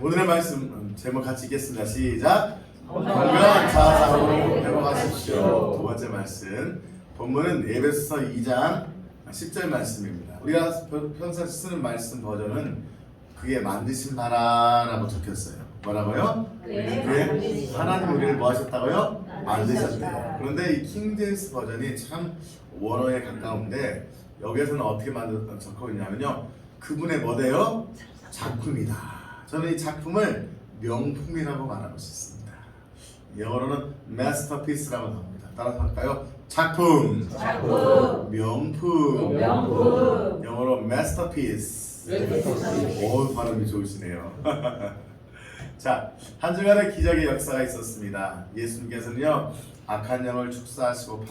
오늘의 말씀 제목 같이 읽겠습니다. 시작. 건강한 자아상으로 회복하십시오. 두 번째 말씀 본문은 에베소서 2장 10절 말씀입니다. 우리가 평소에 쓰는 말씀 버전은 그의 만드신 나라라고 적혔어요. 뭐라고요? 그의 하나님 우리를 뭐 하셨다고요? 만드셨대요. 그런데 이 킹제임스 버전이 참 원어에 가까운데 여기에서는 어떻게 적혀 있냐면요, 그분의 뭐대요? 작품이다. 저는 이 작품을 명품이라고 말하고 싶습니다. 영어로는 masterpiece라고 합니다. 따라서 할까요? 작품, 명품. 영어로 masterpiece. 오, 발음이 좋으시네요. 자, 한 주간의 기적의 역사가 있었습니다. 예수님께서는요, 악한 영을 축사하시고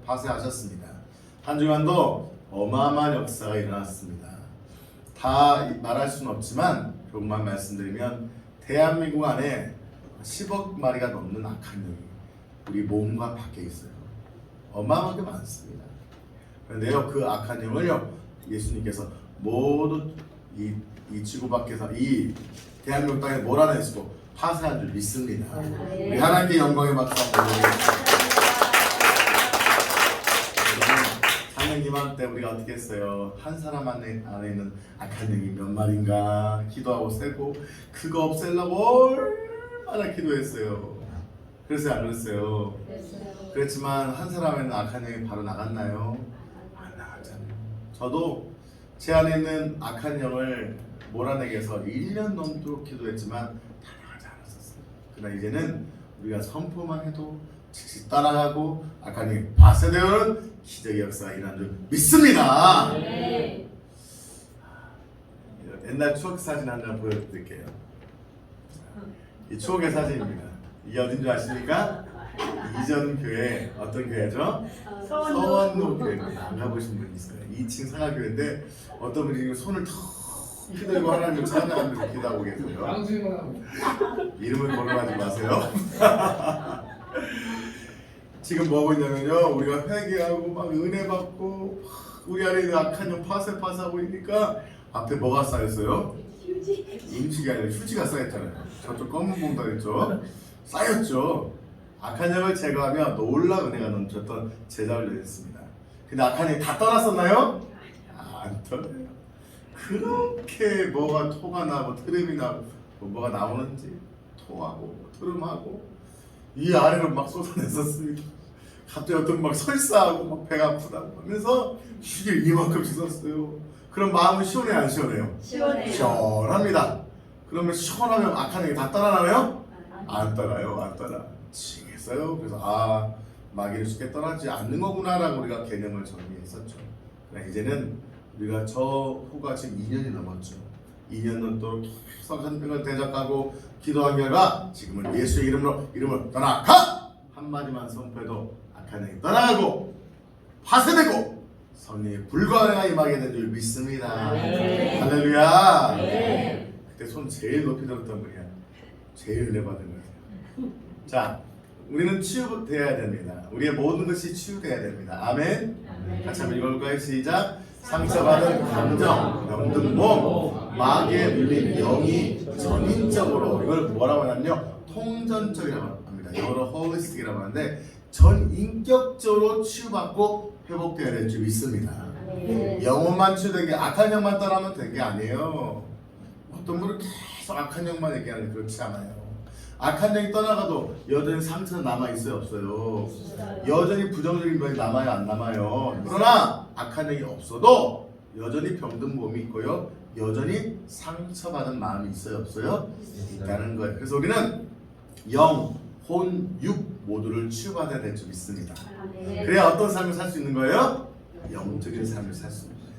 파쇄하셨습니다. 한 주간도 어마어마한 역사가 일어났습니다. 다 말할 수는 없지만 조금만 말씀드리면 대한민국 안에 10억 마리가 넘는 악한 영이 우리 몸과 밖에 있어요. 어마어마하게 많습니다. 그런데요, 그 악한 영을요, 예수님께서 모두 이 지구 밖에서 이 대한민국 땅에 몰아내시고 파쇄한 줄 믿습니다. 우리 하나님께 영광의 박수 한번 드리겠습니다. 하느님한테 우리가 어떻게 했어요? 한 사람 안에 있는 악한 영이 몇 마리인가 기도하고 세고 그거 없애려고 얼마나 기도했어요. 그랬어요, 안 그랬어요? 그랬지만 한 사람에는 악한 영이 바로 나갔나요? 안 나갔잖아요. 저도 제 안에 있는 악한 영을 몰아내기 위해서 1년 넘도록 기도했지만 다 나가지 않았었어요. 그러나 이제는 우리가 선포만 해도 즉시 따라가고 악한 영이 파쇄되는 기적의 역사가 일어난 줄 믿습니다. 네. 옛날 추억 사진 한 장 보여드릴게요. 이 추억의 사진입니다. 이게 어딘 줄 아십니까? 이전 교회, 어떤 교회죠? 서원로 교회입니다. 안 가보신 분 있어요. 2층 상하교회인데 어떤 분이 손을 턱 휘들고 하나님을 찬양하면서 기도하고 계세요. 이름을 거론하지 마세요. 지금 뭐 하고 있냐면요, 우리가 회개하고 막 은혜 받고 우리 안에 있는 악한 영 파쇄하고 있으니까 앞에 뭐가 쌓였어요? 음식이 아니라 휴지가 쌓였잖아요. 저쪽 검은 봉다리 있죠? 쌓였죠. 악한 영을 제거하면 놀라 은혜가 넘쳤던 제자를 했습니다. 근데 악한 영이 다 떠났었나요? 안 떠나요. 그렇게 뭐가 토가 나고 트름이 나고 뭐가 나오는지 토하고 트름하고 이 아래로 막 쏟아냈었습니다. 갑자기 어떤 막 설사하고 막 배가 아프다고 하면서 휴지를 이만큼씩 썼어요. 그럼 마음은 시원해 안 시원해요? 시원합니다. 그러면 시원하면 악한 영이 다 떠나나요? 안 떠나요. 안 떠나. 징했어요. 그래서 마귀는 쉽게 떠나지 않는 거구나라고 우리가 개념을 정리했었죠. 그러나 이제는 우리가 저 후가 지금 2년이 넘었죠. 2년 넘도록 계속 한 병을 대적하고 기도한 결과 지금은 예수의 이름으로 떠나가! 한마디만 선포해도 악한 영이 떠나가고 파쇄되고 성령의 불과가 임하게 된 줄 믿습니다. 네. 할렐루야. 네. 그때 손 제일 높이 들었던 분이야. 제일 은혜 받은 거예요. 자, 우리는 치유돼야 됩니다. 우리의 모든 것이 치유돼야 됩니다. 아멘. 같이 한번 읽어볼까요? 시작. 상처받은 감정, 병든 몸, 마귀에 눌린 영이 전인적으로, 이걸 뭐라고 하냐면요, 통전적이라고 합니다. 영어로 holistic이라고 하는데 전인격적으로 치유받고 회복되어야 될 줄 믿습니다. 영혼만 치유된 게, 악한 영만 떠나면 된 게 아니에요. 어떤 분은 계속 악한 영만 얘기하는데 그렇지 않아요. 악한 영이 떠나가도 여전히 상처는 남아있어요, 없어요? 여전히 부정적인 것이 남아요, 안 남아요? 그러나 악한 영이 없어도 여전히 병든 몸이 있고요, 여전히 상처받은 마음이 있어요, 없어요? 있다는 거예요. 그래서 우리는 영, 혼, 육 모두를 치유받아야 될 줄 믿습니다. 그래야 어떤 삶을 살 수 있는 거예요? 영적인 삶을 살 수 있는 거예요.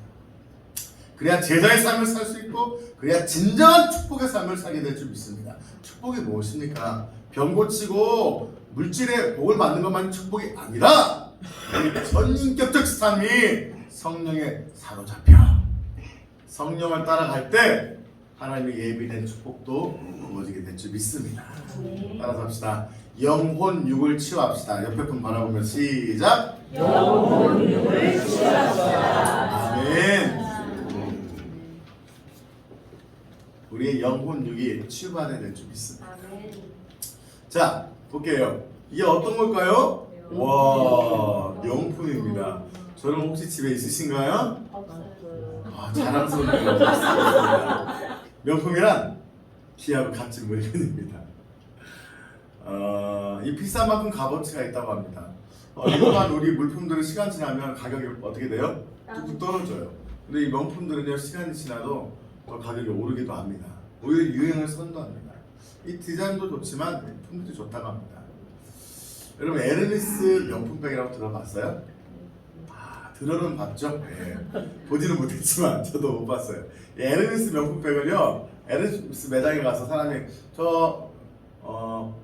그래야 제자의 삶을 살 수 있고, 그래야 진정한 축복의 삶을 살게 될 줄 믿습니다. 축복이 무엇입니까? 병 고치고 물질의 복을 받는 것만이 축복이 아니라 전인격적 삶이 성령에 사로잡혀 성령을 따라갈 때 하나님의 예비된 축복도 이루어지게 될 줄 믿습니다. 따라서 합시다. 영혼 육을 치유합시다. 옆에 분 바라보면 시작. 영혼 육을 치유합시다. 아멘. 우리의 영혼육이 치유받아야 될 줄 믿습니다. 아멘. 자, 볼게요. 이게 어떤 걸까요? 와, 명품입니다. 저는 혹시 집에 있으신가요? 없어요. 아, 자랑스럽네요. 명품이란 귀하고 값진 물건입니다. 이 비싼 만큼 값어치가 있다고 합니다. 이러한 우리 물품들은 시간 지나면 가격이 어떻게 돼요? 뚝뚝 떨어져요. 근데 이 명품들은요, 시간이 지나도 더 가격이 오르기도 합니다. 오히려 유행을 선도합니다. 이 디자인도 좋지만 품질도 좋다고 합니다. 여러분, 에르메스 명품백이라고 들어봤어요? 들어는 봤죠? 예. 보지는 못했지만 저도 못 봤어요. 이 에르메스 명품백을요, 에르메스 매장에 가서 사람이 저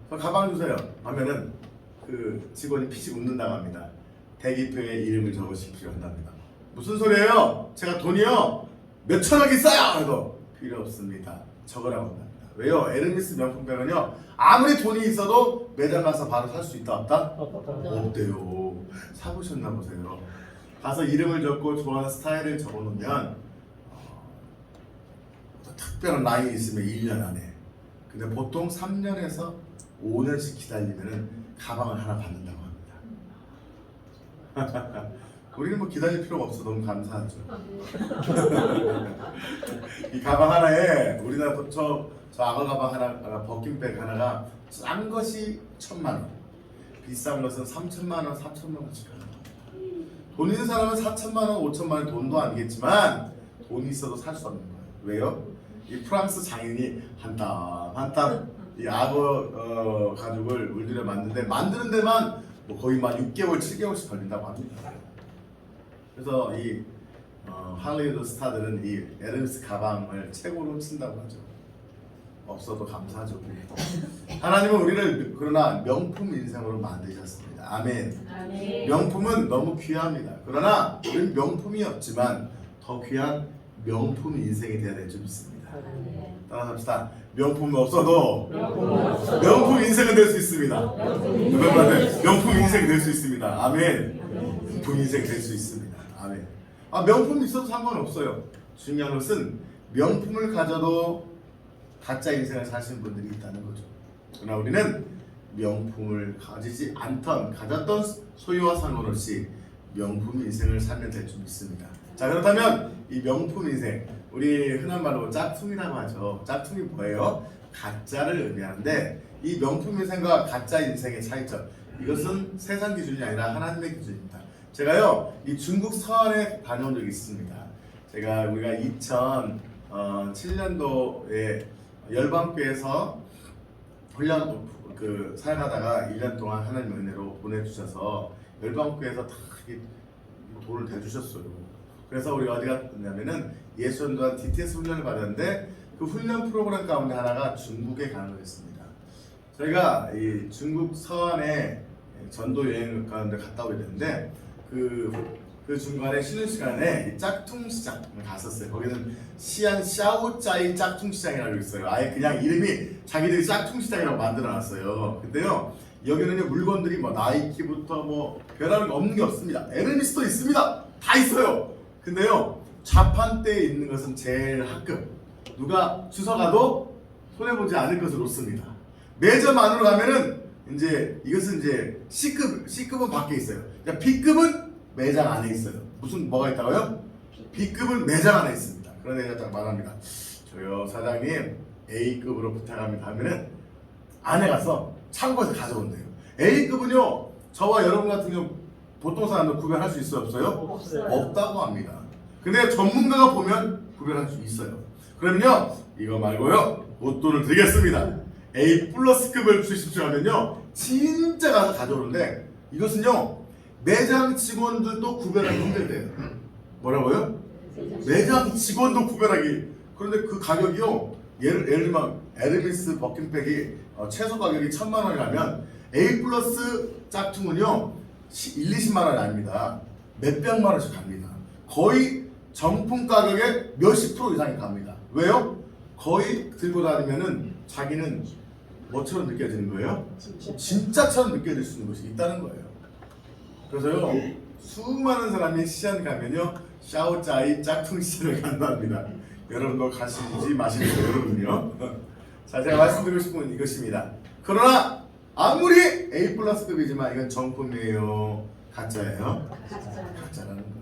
가방 주세요 하면은 그 직원이 피식 웃는다고 합니다. 대기표에 이름을 적으실 필요 없답니다. 무슨 소리예요? 제가 돈이요 몇 천억 있어요! 해도 필요 없습니다. 적으라고 한답니다. 왜요? 에르메스 명품백은요, 아무리 돈이 있어도 매장 가서 바로 살 수 있다 없다? 없대요. 사보셨나 보세요. 가서 이름을 적고 좋아하는 스타일을 적어놓으면 특별한 라인이 있으면 1년 안에, 근데 보통 3년에서 5년씩 기다리면 가방을 하나 받는다고 합니다. 우리는 뭐 기다릴 필요가 없어. 너무 감사하죠. 이 가방 하나에 우리나라 저 악어 가방 하나, 버킨백 하나가 싼 것이 1,000만 원, 비싼 것은 3,000만 원, 4,000만 원씩 하는 겁니다. 돈 있는 사람은 4,000만 원, 5,000만 원 돈도 아니겠지만 돈이 있어도 살 수 없는 거예요. 왜요? 이 프랑스 장인이 한 땀 이 악어 가죽을 물들여 만드는 데만 뭐 거의 막 6개월, 7개월씩 걸린다고 합니다. 그래서 이 할리우드 스타들은 이 에르메스 가방을 최고로 친다고 하죠. 없어도 감사하죠. 하나님은 우리를 그러나 명품 인생으로 만드셨습니다. 아멘. 아멘. 명품은 너무 귀합니다. 그러나 우리는 명품이 없지만 더 귀한 명품 인생이 되어야 될 줄 믿습니다. 아멘. 따라합시다. 명품은 없어도 명품은 없어도 명품 인생은 될 수 있습니다. 명품 명품 인생 될 수 있습니다. 아멘. 명품 인생 될 수 있습니다. 아멘. 명품 있어도 상관없어요. 중요한 것은 명품을 가져도 가짜 인생을 사시는 분들이 있다는 거죠. 그러나 우리는 명품을 가지지 않던 가졌던 소유와 상관없이 명품 인생을 살면 될 줄 믿습니다. 자, 그렇다면 이 명품 인생, 우리 흔한 말로 짝퉁이라고 하죠. 짝퉁이 뭐예요? 가짜를 의미하는데, 이 명품 인생과 가짜 인생의 차이점, 이것은 세상 기준이 아니라 하나님의 기준입니다. 제가요, 이 중국 서안에 다녀온 적이 있습니다. 우리가 2007년도에 열방교에서 훈련 사역하다가 1년 동안 하나님 은혜로 보내주셔서 열방교에서 다 돈을 대주셨어요. 그래서 우리가 어디 갔냐면은 예수전도한 DTS 훈련을 받았는데, 그 훈련 프로그램 가운데 하나가 중국에 가는 거였습니다. 저희가 이 중국 서안에 전도 여행 가는데 갔다 오게 됐는데, 그 중간에 쉬는 시간에 이 짝퉁 시장을 갔었어요. 거기는 시안 샤오짜이 짝퉁 시장이라고 있어요. 아예 그냥 이름이 자기들이 짝퉁 시장이라고 만들어놨어요. 근데요, 여기는 물건들이 뭐 나이키부터 뭐 별다른 거 없는 게 없습니다. 에르메스도 있습니다. 다 있어요. 근데요, 자판대에 있는 것은 제일 합급. 누가 주워가도 손해보지 않을 것을 놓습니다. 매점 안으로 가면은 이것은 이제 C급은 밖에 있어요. 그러니까 B급은 매장 안에 있어요. 뭐가 있다고요? B급은 매장 안에 있습니다. 그런데 제가 딱 말합니다. 저요 사장님, A급으로 부탁합니다 하면은 안에 가서 창고에서 가져온대요. A급은요, 저와 여러분 같은 경우 보통 사람도 구별할 수 있어요, 없어요? 없어요. 없다고 합니다. 근데 전문가가 보면 구별할 수 있어요. 그러면요, 이거 말고요, 옷돈을 드리겠습니다. A 플러스급을 주십시오 하면요, 진짜 가서 가져오는데, 이것은요, 매장 직원들도 구별하기 힘들대요. 뭐라고요? 매장 직원도 구별하기. 그런데 그 가격이요, 예를 들면 에르메스 버킨백이 최소 가격이 1,000만 원이라면 A 플러스 짝퉁은요 1-20만 원이 아닙니다. 몇백만 원씩 갑니다. 거의 정품 가격의 몇십 프로 이상이 갑니다. 왜요? 거의 들고 다니면은 자기는 뭐처럼 느껴지는 거예요? 진짜처럼 느껴질 수 있는 것이 있다는 거예요. 그래서요, 수많은 사람이 시안 가면요, 샤오짜이 짝퉁 시장을 간답니다. 여러분도 가시지 마시고요, 여러분요. 자, 제가 말씀드리고 싶은 건 이것입니다. 그러나 아무리 A+급이지만 이건 정품이에요, 가짜예요. 가짜라는 거예요.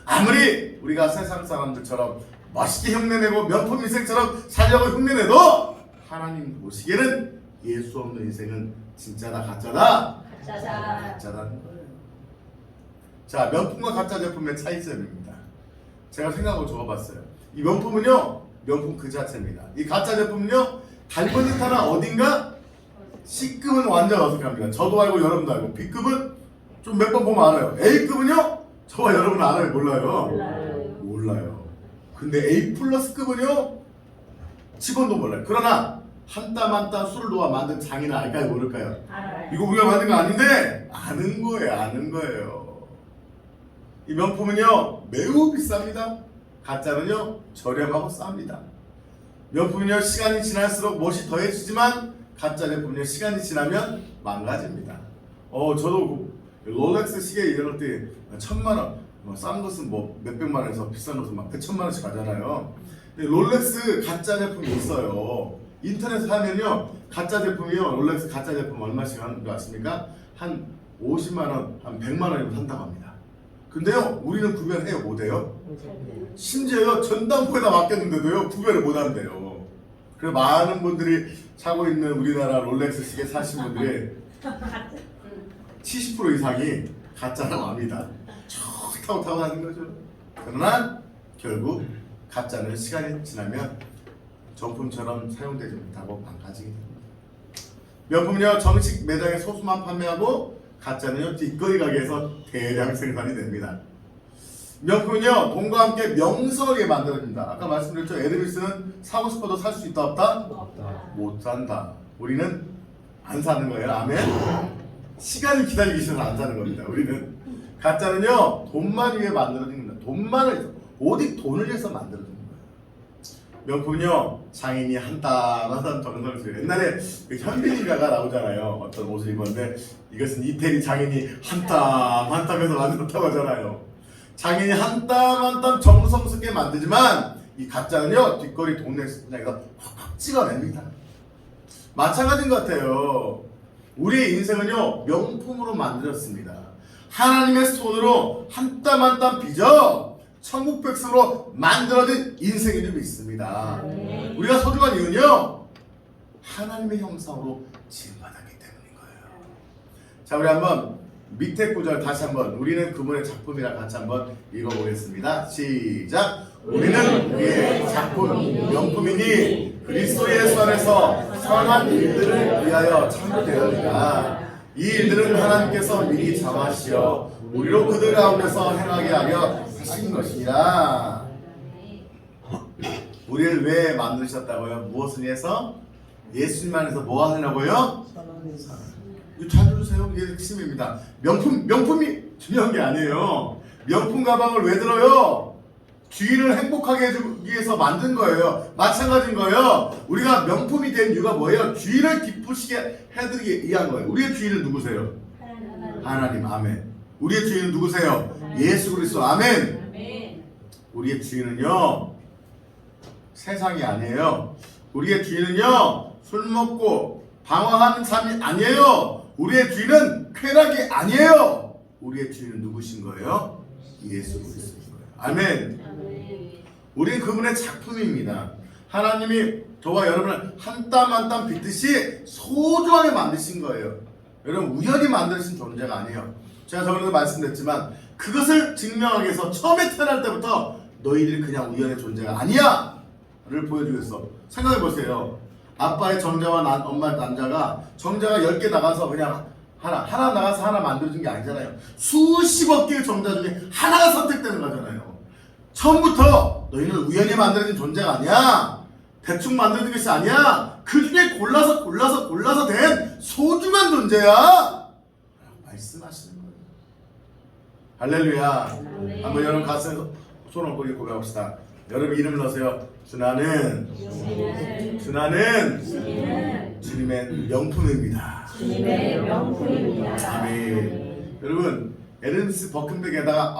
아무리 우리가 세상 사람들처럼 멋있게 흉내내고 명품 인생처럼 살려고 흉내내도 하나님 보시기에는 예수 없는 인생은 진짜다, 가짜다. 가짜라는 거예요. 자, 명품과 가짜 제품의 차이점입니다. 제가 생각하고 적어봤어요. 이 명품은요, 명품 그 자체입니다. 이 가짜 제품은요, 닮은 듯 하나 어딘가 C급은 완전 어색합니다. 저도 알고 여러분도 알고, B급은 좀 몇 번 보면 알아요. A급은요, 저와 여러분은 알아요, 몰라요? 몰라요. 근데 A+급은요, 직원도 몰라요. 그러나 한 땀 한 땀 술을 놓아 만든 장인은 알까요, 모를까요? 알아요. 이거 우리가 만든 거 아닌데 아는 거예요, 아는 거예요. 이 명품은요 매우 비쌉니다. 가짜는요 저렴하고 쌉니다. 명품은요 시간이 지날수록 멋이 더해지지만 가짜 제품은요 시간이 지나면 망가집니다. 저도 그 롤렉스 시계 이럴 때 1,000만 원, 싼 것은 뭐 몇백만 원에서 비싼 것은 막 100,000만 원씩 가잖아요. 근데 롤렉스 가짜 제품이 있어요. 인터넷에 하면요 가짜 제품이요, 롤렉스 가짜 제품 얼마씩 하는 거 아십니까? 한 50만 원, 한 100만 원이면 산다고 합니다. 근데요 우리는 구별해요, 못해요? 심지어요 전당포에다 맡겼는데도요 구별을 못한대요. 그래서 많은 분들이 사고 있는 우리나라 롤렉스 시계 사신 분들의 70% 이상이 가짜라고 합니다. 좋다고 타고 다니는 거죠. 그러나 결국 가짜는 시간이 지나면 정품처럼 사용되지 못하고 망가지게 됩니다. 명품은요 정식 매장에 소수만 판매하고 가짜는요 뒷거리 가게에서 대량 생산이 됩니다. 명품은요 돈과 함께 명성하게 만들어집니다. 아까 말씀드렸죠, 에르메스는 사고 싶어도 살 수 있다 없다? 못 산다. 우리는 안 사는 거예요. 아멘. 시간을 기다리기 싫어서 안 사는 겁니다. 우리는 가짜는요 돈만 위해 만들어진 겁니다. 돈만을 위해서, 오직 돈을 위해서 만들어진 거예요. 명품은요 장인이 한 땀 한 땀 정성을 들여요. 옛날에 그 현빈이가가 나오잖아요. 어떤 옷을 입었는데 이것은 이태리 장인이 한 땀 한 땀에서 만들었다고 하잖아요. 장인이 한 땀 한 땀 정성스럽게 만들지만 이 가짜는요 뒷거리 동네 시장에서 확 찍어냅니다. 마찬가지인 것 같아요. 우리의 인생은요 명품으로 만들었습니다. 하나님의 손으로 한 땀 한 땀 빚어 천국 백성으로 만들어진 인생이 좀 있습니다. 우리가 소중한 이유는요 하나님의 형상으로 지음받았기 때문인 거예요. 자, 우리 한번 밑에 구절 다시 한번 우리는 그분의 작품이라 같이 한번 읽어보겠습니다. 시작. 우리는 그의 작품 명품이니 그리스도 예수 안에서 선한 일들을 위하여 창조되었느니라. 이 일들은 하나님께서 미리 정하시어 우리로 그들 가운데서 행하게 하려 하신 것이라. 우리를 왜 만드셨다고요? 무엇을 위해서? 예수님 안에서 뭐 하느냐고요? 이거 잘 들으세요. 이게 핵심입니다. 명품이 중요한 게 아니에요. 명품 가방을 왜 들어요? 주인을 행복하게 해주기 위해서 만든 거예요. 마찬가지인 거예요. 우리가 명품이 된 이유가 뭐예요? 주인을 기쁘시게 해드리기 위한 거예요. 우리의 주인은 누구세요? 하나님. 아멘. 우리의 주인은 누구세요? 예수 그리스도. 아멘. 우리의 주인은요 세상이 아니에요. 우리의 주인은요 술 먹고 방황하는 삶이 아니에요. 우리의 주인은 쾌락이 아니에요. 우리의 주인은 누구신 거예요? 예수 그리스도인 거예요. 아멘. 우리는 그분의 작품입니다. 하나님이 저와 여러분을 한 땀 한 땀 빚듯이 소중하게 만드신 거예요. 여러분 우연히 만드신 존재가 아니에요. 제가 저번에도 말씀드렸지만 그것을 증명하기 위해서 처음에 태어날 때부터 너희들이 그냥 우연의 존재가 아니야 를 보여주기 위해서. 생각해보세요. 아빠의 정자와 엄마의 남자가 정자가 10개 나가서 그냥 하나 나가서 하나 만들어준 게 아니잖아요. 수십억 개의 정자 중에 하나가 선택되는 거잖아요. 처음부터 너희는 우연히 만들어진 존재가 아니야. 대충 만들어진 것이 아니야. 그 중에 골라서 된 소중한 존재야 말씀하시는 거예요. 할렐루야. 한번 여러분 가슴에 손을 얹고 고백합시다. 여러분 이름 넣으세요. 주나는 주님의 명품입니다. 주님의 명품입니다. 아멘. 여러분 에르메스 버킨백에다가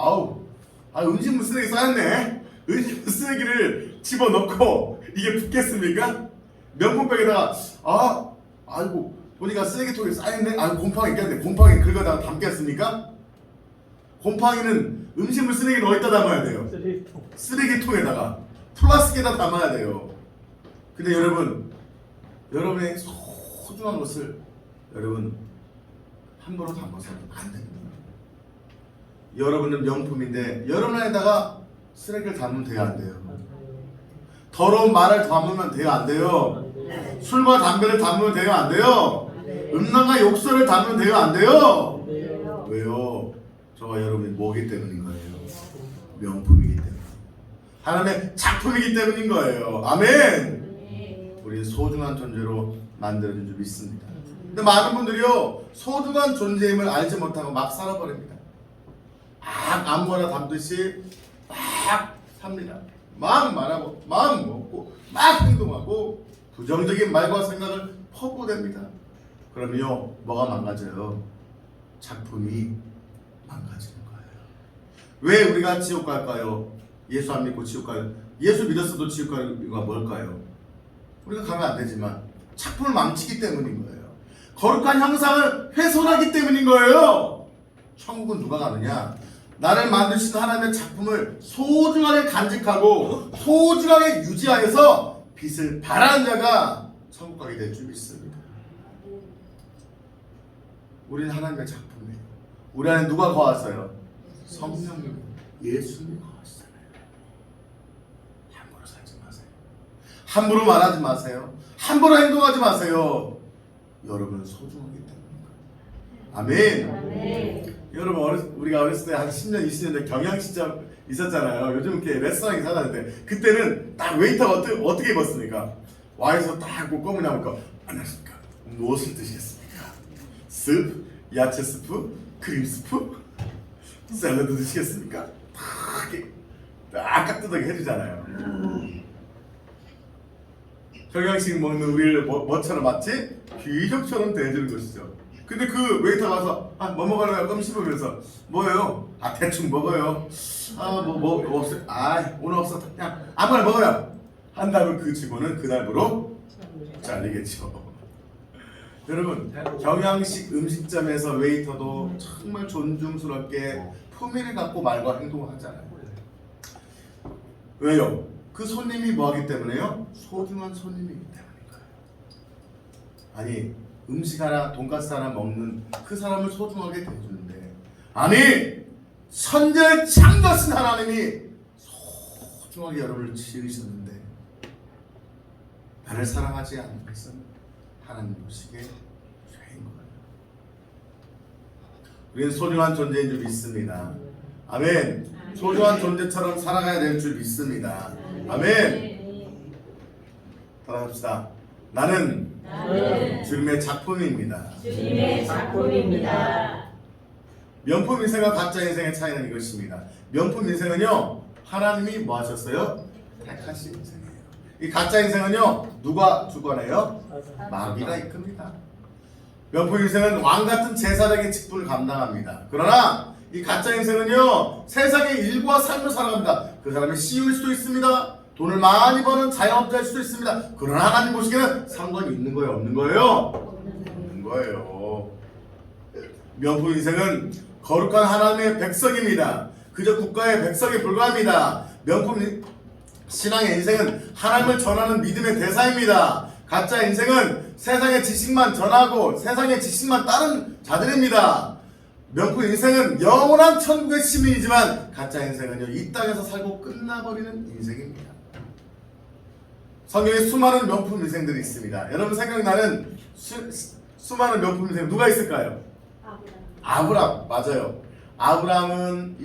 음식물 쓰레기 쌓였네. 음식물 쓰레기를 집어넣고 이게 붙겠습니까? 명품백에다가 아이고 보니까 쓰레기통에 쌓여있네. 곰팡이 꼈네. 곰팡이 긁어다가 담겠습니까? 곰팡이는 음식물 쓰레기는 어디다 담아야 돼요? 쓰레기통에다가 플라스틱에다 담아야 돼요. 근데 여러분의 소중한 것을 여러분 함부로 담아서는 안 됩니다. 여러분은 명품인데 여러분 안에다가 쓰레기를 담으면 돼요, 안 돼요? 더러운 말을 담으면 돼요, 안 돼요? 술과 담배를 담으면 돼요, 안 돼요? 음란과 욕설을 담으면 돼요, 안 돼요? 왜요? 저와 여러분이 뭐기 때문인 거예요? 명품이기 때문에. 하나님의 작품이기 때문인 거예요. 아멘. 우리는 소중한 존재로 만들어진 줄 믿습니다. 근데 많은 분들이요, 소중한 존재임을 알지 못하고 막 살아버립니다. 막 아무거나 담듯이 막 삽니다. 막 말하고 막 먹고 막 행동하고 부정적인 말과 생각을 퍼부어댑니다. 그럼요, 뭐가 망가져요? 작품이 망가지는 거예요. 왜 우리가 지옥 갈까요? 예수 안 믿고 지옥 가요? 예수 믿었어도 지옥 가는 이유가 뭘까요? 우리가 가면 안 되지만 작품을 망치기 때문인 거예요. 거룩한 형상을 훼손하기 때문인 거예요. 천국은 누가 가느냐? 나를 만드신 하나님의 작품을 소중하게 간직하고 소중하게 유지하여서 빛을 발하는 자가 천국 가게 될 줄 믿습니다. 우리는 하나님의 작품이에요. 우리 안에 누가 거하세요? 성령님, 예수님이 거하시잖아요. 함부로 살지 마세요. 함부로 말하지 마세요. 함부로 행동하지 마세요. 여러분은 소중하기 때문입니다. 아멘. 아멘. 여러분 우리가 어렸을 때 한 10년, 20년 전 경양시장 있었잖아요. 요즘 이렇게 레스토랑이 사다는데 그때는 딱 웨이터가 어떻게 입었습니까? 와이서 딱 꼬문이 나니까 안녕하십니까? 무엇을 드시겠습니까? 스프, 야채 스프, 크림 스프, 샐러드 드시겠습니까? 딱 까뜨하게 해주잖아요. 경양식 먹는 우리를 뭐처럼 마치 귀족처럼 대해주는 것이죠. 근데 그 웨이터가 와서 뭐 먹으려고 껌 씹으면서 뭐예요? 대충 먹어요. 뭐 없어요. 오늘 없어. 그냥 아무거나 먹어요. 한다면 그 직원은 그날부로 잘리겠죠. 여러분, 경양식 음식점에서 웨이터도 정말 존중스럽게 품위를 갖고 말과 행동을 하잖아요. 왜요? 그 손님이 뭐하기 때문에요? 소중한 손님이기 때문인 거예요. 아니, 음식 하나, 돈가스 하나 먹는 그 사람을 소중하게 대해주는데, 아니, 선지를 창조하신 하나님이 소중하게 여러분을 지으셨는데 나를 사랑하지 않는 것은 하나님 보시기에 죄인 거예요. 우리는 소중한 존재인 줄 믿습니다. 아멘. 소중한 존재처럼 살아가야 될 줄 믿습니다. 아멘. 따라합시다. 나는 주님의 작품입니다. 주님의 작품입니다. 명품 인생과 가짜 인생의 차이는 이것입니다. 명품 인생은요, 하나님이 뭐 하셨어요? 택하신 인생이에요. 이 가짜 인생은요, 누가 주관해요? 마귀가 이끕니다. 명품 인생은 왕 같은 제사장의 직분을 감당합니다. 그러나 이 가짜 인생은요, 세상의 일과 삶을 살아갑니다. 그 사람이 CEO일 수도 있습니다. 돈을 많이 버는 자영업자일 수도 있습니다. 그러나 하나님 보시기에는 상관이 있는 거예요, 없는 거예요? 없는 거예요. 명품 인생은 거룩한 하나님의 백성입니다. 그저 국가의 백성에 불과합니다. 명품 신앙의 인생은 하나님을 전하는 믿음의 대사입니다. 가짜 인생은 세상의 지식만 전하고 세상의 지식만 따른 자들입니다. 명품 인생은 영원한 천국의 시민이지만 가짜 인생은요, 이 땅에서 살고 끝나버리는 인생입니다. 성경에 수많은 명품 인생들이 있습니다. 여러분 생각나는 수많은 명품 인생 누가 있을까요? 아브람. 맞아요. 아브람은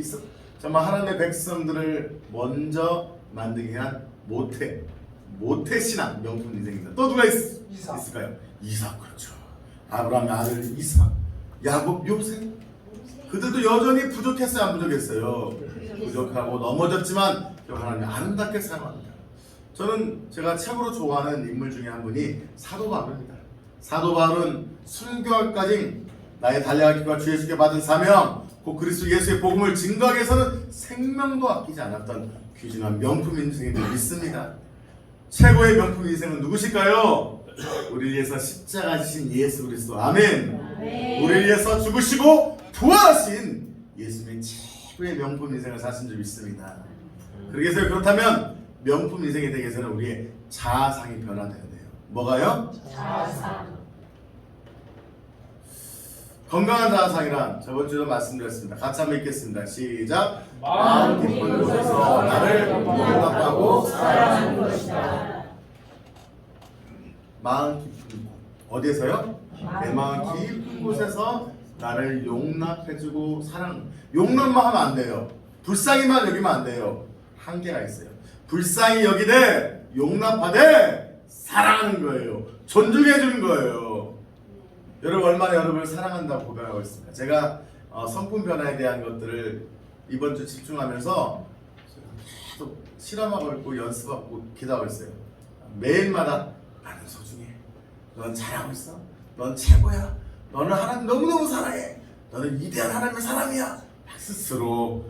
정말 하나님의 백성들을 먼저 만들게 한 모태 신앙 명품 인생입니다. 또 누가 있을까요? 이삭. 그렇죠. 아브람의 아들 이삭, 야곱, 요셉. 그들도 여전히 부족했어요, 안 부족했어요? 부족하고 넘어졌지만 하나님이 아름답게 사용합니다. 저는 제가 최고로 좋아하는 인물 중에 한 분이 사도 바울입니다. 사도 바울은 순교할까지 나의 달려갈 길과 주 예수께 받은 사명, 그 그리스도 예수의 복음을 증거하기 위해서는 생명도 아끼지 않았던 귀중한 명품 인생을 믿습니다. 최고의 명품 인생은 누구실까요? 우리를 위해서 십자가 지신 예수 그리스도. 아멘. 아멘. 우리를 위해서 죽으시고 부활하신 예수님의 최고의 명품 인생을 사신 줄 믿습니다. 그래서 그렇다면 명품 인생이 되기 위해서는 우리의 자아상이 변화되어야 돼요. 뭐가요? 자아상. 건강한 자아상이란 저번 주도 말씀드렸습니다. 같이 한번 읽겠습니다. 시작. 마음 깊은 곳에서 나를 용납하고 사랑하는 것이다. 마음 깊은 곳. 어디에서요? 내 마음 깊은 곳에서 나를 용납해주고 사랑. 용납만 하면 안 돼요. 불쌍히만 여기면 안 돼요. 한계가 있어요. 불쌍히 여기되 용납하되 사랑하는 거예요. 존중해주는 거예요. 여러분 얼마나 여러분을 사랑한다고 고백하고 있습니다. 제가 성품 변화에 대한 것들을 이번 주 집중하면서 계속 실험하고 있고 연습하고 기도하고 있어요. 매일마다 나는 소중해. 넌 잘하고 있어. 넌 최고야. 너는 하나님 너무너무 사랑해. 너는 위대한 하나님의 사람이야. 스스로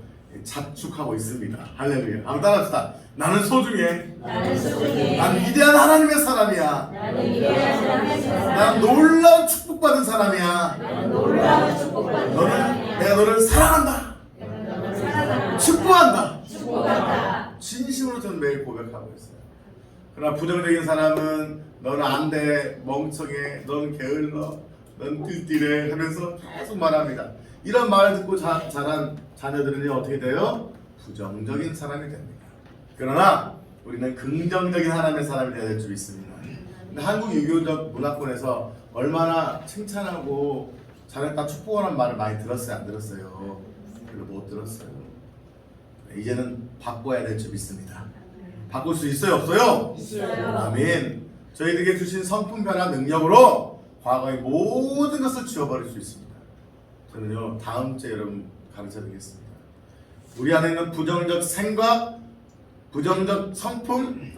자축하고 있습니다. 할렐루야. 한번 따라합시다. 나는 소중해. 나는 소중해. 난 위대한 하나님의 사람이야. 나는 위대한 하나님의 사람. 난 놀라운 축복받은 사람이야. 나는 놀라운 축복받은 사람이야. 내가 너를 사랑한다. 너를 사랑한다. 축복한다. 축복한다. 진심으로 저는 매일 고백하고 있어요. 그러나 부정적인 사람은 너는 안 돼, 멍청해, 넌 게을러, 넌 띨띨해 하면서 계속 말합니다. 이런 말을 듣고 자란 자녀들은 어떻게 돼요? 부정적인 사람이 됩니다. 그러나 우리는 긍정적인 하나님의 사람이 되어야 될 줄 믿습니다. 근데 한국 유교적 문화권에서 얼마나 칭찬하고 잘했다 축복하는 말을 많이 들었어요? 안 들었어요? 별로 못 들었어요. 이제는 바꿔야 될 줄 믿습니다. 바꿀 수 있어요? 없어요? 있어요. 아멘. 저희들에게 주신 성품 변화 능력으로 과거의 모든 것을 지워버릴 수 있습니다. 저는요 다음 주에 여러분 가르쳐 드리겠습니다. 우리 안에 있는 부정적 생각, 부정적 성품,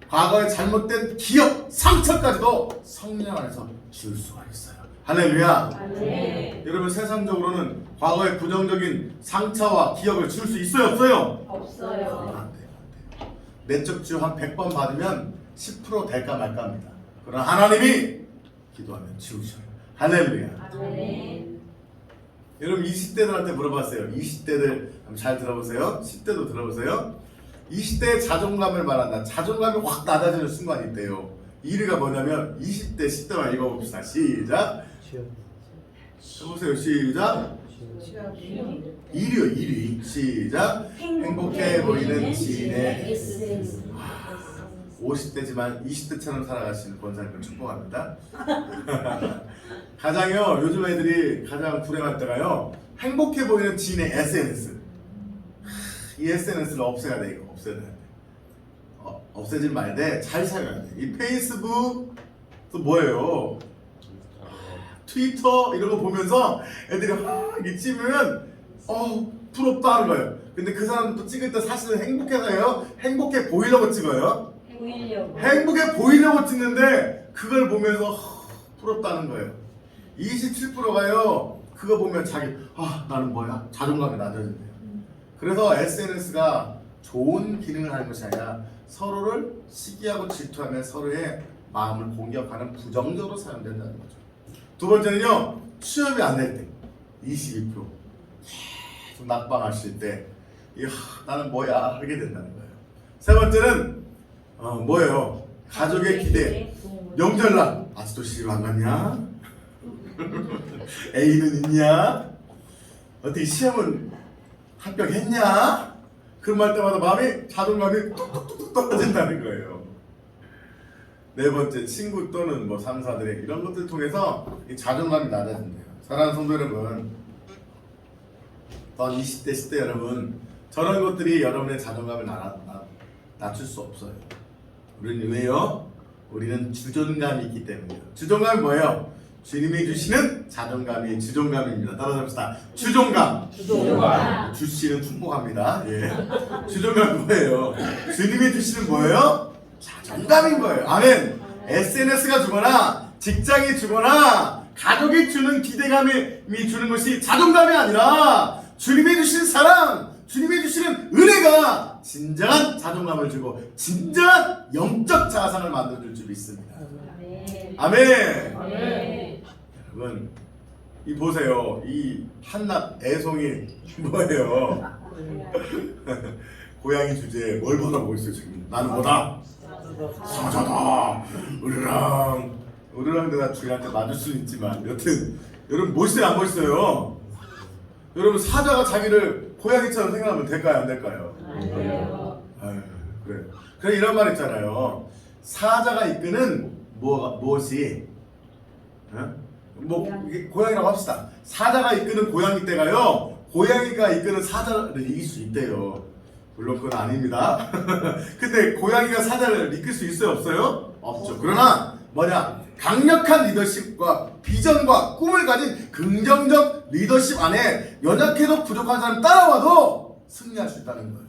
과거의 잘못된 기억, 상처까지도 성령 안에서 지울 수가 있어요. 할렐루야. 아멘. 여러분 세상적으로는 과거의 부정적인 상처와 기억을 지울 수 있어요? 없어요? 없어요. 안 돼요. 안 돼요. 내적 지우 한 100번 받으면 10% 될까 말까 합니다. 그러나 하나님이 기도하면 지우셔요. 할렐루야. 아멘. 여러분 20대들한테 물어봤어요. 20대들 한번 잘 들어보세요. 10대도 들어보세요. 20대의 자존감을 말한다. 자존감이 확 낮아지는 순간이 있대요. 1위가 뭐냐면 20대 10대만 읽어봅시다. 시작. 해보세요. 시작. 1위요. 1위. 시작. 행복해 보이는 지인의 에센스. 50대지만 20대처럼 살아가시는 권사님을 축복합니다. 가장요 요즘 애들이 가장 불행할 때가요 행복해 보이는 지인의 SNS. 이 SNS를 없애야 돼. 이거 없애야 돼. 없애질 말되 잘 사용해야 돼. 이 페이스북 또 뭐예요? 트위터 이런 거 보면서 애들이 이렇게 찍으면 부럽다 하는 거예요. 근데 그 사람도 찍을 때 사실은 행복해서요 행복해 보이려고 찍어요. 보이려고. 행복해 보이려고 찍는데 그걸 보면서 부럽다는 거예요. 27%가요 그거 보면 자기 나는 뭐야? 자존감이 낮아진대요. 그래서 SNS가 좋은 기능을 하는 것이 아니라 서로를 시기하고 질투하며 서로의 마음을 공격하는 부정적으로 사용된다는 거죠. 두 번째는요 취업이 안 될 때 22% 계속 낙방하실 때 나는 뭐야 하게 된다는 거예요. 세 번째는 뭐예요? 가족의 기대. 명절날 아직도 시집 안 갔냐? 애인은 있냐? 어떻게 시험은 합격했냐? 그런 말 때마다 마음이 자존감이 뚝뚝뚝 떨어진다는 거예요. 네 번째 친구 또는 뭐 상사들의 이런 것들 통해서 이 자존감이 낮아진대요. 사랑하는 성도 여러분, 또 20대 10대 여러분, 저런 것들이 여러분의 자존감을 낮출 수 없어요. 우리는 왜요? 우리는 주존감이 있기 때문이에요. 주존감이 뭐예요? 주님이 주시는 자존감이 주존감입니다. 따라합시다. 주존감. 주존감. 주시는 축복합니다. 예. 주존감이 뭐예요? 주님이 주시는 뭐예요? 자존감인 거예요. 아멘. SNS가 주거나 직장이 주거나 가족이 주는 기대감이 주는 것이 자존감이 아니라 주님이 주신 사랑, 주님이 주시는 은혜가 진정한 자존감을 주고 진정한 영적 자상을 만들어줄 줄 믿습니다. 아멘. 아멘. 여러분, 이 보세요. 이 한낱 애송이 뭐예요? 고양이 주제에 뭘 바라보고 있어요 지금? 나는 뭐다? 사자다. 으르렁 내가 주인한테 맞을 수는 있지만 여튼 여러분 멋있어요 안 멋있어요? 여러분 사자가 자기를 고양이처럼 생각하면 될까요 안 될까요? 안 돼요. 아유, 그래 이런 말 있잖아요. 사자가 이끄는 무엇이? 뭐 이게 고양이라고 합시다. 사자가 이끄는 고양이 떼가요. 고양이가 이끄는 사자를 이길 수 있대요. 물론 그건 아닙니다. 근데 고양이가 사자를 이끌 수 있어요 없어요? 없죠. 그러나 뭐냐? 강력한 리더십과 비전과 꿈을 가진 긍정적 리더십 안에 연약해도 부족한 사람 따라와도 승리할 수 있다는 거예요.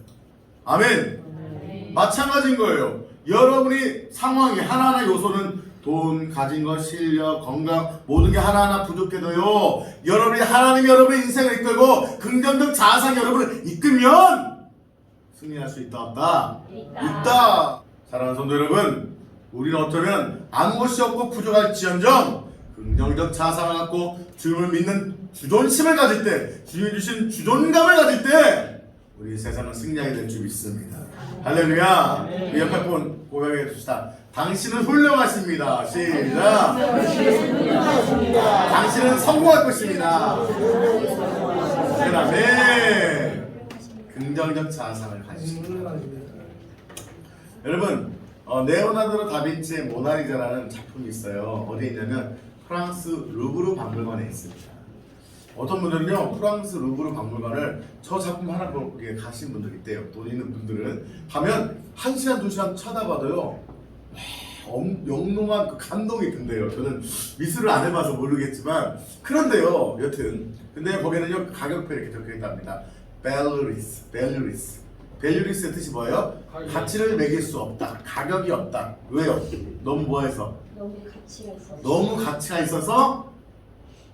아멘. 마찬가지인 거예요. 여러분이 상황이 하나하나 요소는 돈, 가진 것, 실력, 건강 모든 게 하나하나 부족해도요. 여러분이 하나님이 여러분의 인생을 이끌고 긍정적 자아상 여러분을 이끌면 승리할 수 있다 없다? 있다. 사랑하는 성도 여러분, 우리는 어쩌면 아무것이 없고 부족할지언정 긍정적 자상을 갖고 주님을 믿는 주존심을 가질 때, 주님이 주신 주존감을 가질 때 우리 세상은 승리하게 될 줄 믿습니다. 할렐루야. 우리 옆에 분 고백해 줍시다. 당신은 훌륭하십니다. 시작. 당신은 성공할 것입니다. 아멘. 긍정적 자아상을 가지십니다. 여러분, 레오나르도 다빈치의 모나리자라는 작품이 있어요. 어디에 있냐면 프랑스 루브르 박물관에 있습니다. 어떤 분들은요 프랑스 루브르 박물관을 저 작품 하나 보게 가신 분들 있대요. 돈 있는 분들은 가면 1시간 2시간 쳐다봐도요 영롱한 그 감동이 든대요. 저는 미술을 안 해봐서 모르겠지만 그런데요 여튼 근데 거기는요 가격표 이렇게 적혀있답니다. 밸류리스의 뜻이 뭐예요? 가치를 매길 수 없다. 가격이 없다. 왜요? 너무 뭐해서? 너무 가치가 있어서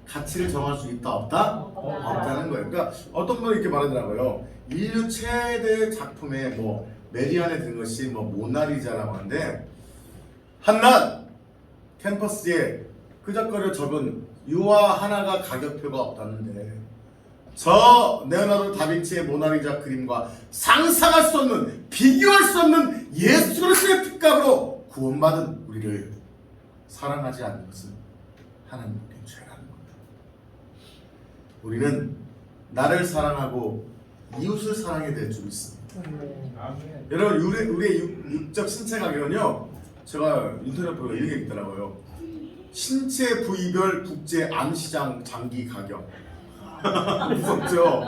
가치를 정할 수 있다 없다? 없다는 거예요. 그러니까 어떤 분이 이렇게 말하더라고요. 인류 최대 작품에 뭐 메리안에 든 것이 뭐 모나리자라고 하는데 한낱 캠퍼스에 끄적거려 적은 유화 하나가 가격표가 없다는데 저 레오나르도 다빈치의 모나리자 그림과 상상할 수 없는 비교할 수 없는 예수 그리스도의 핏값으로 구원받은 우리를 사랑하지 않는 것은 하나님 보기엔 죄라는 겁니다. 우리는 나를 사랑하고 이웃을 사랑해야 될 줄 믿습니다. 여러분 우리의 육적 신체 가격은요 제가 인터넷 보고 이렇게 있더라고요. 신체 부위별 국제 암시장 장기 가격 무섭죠?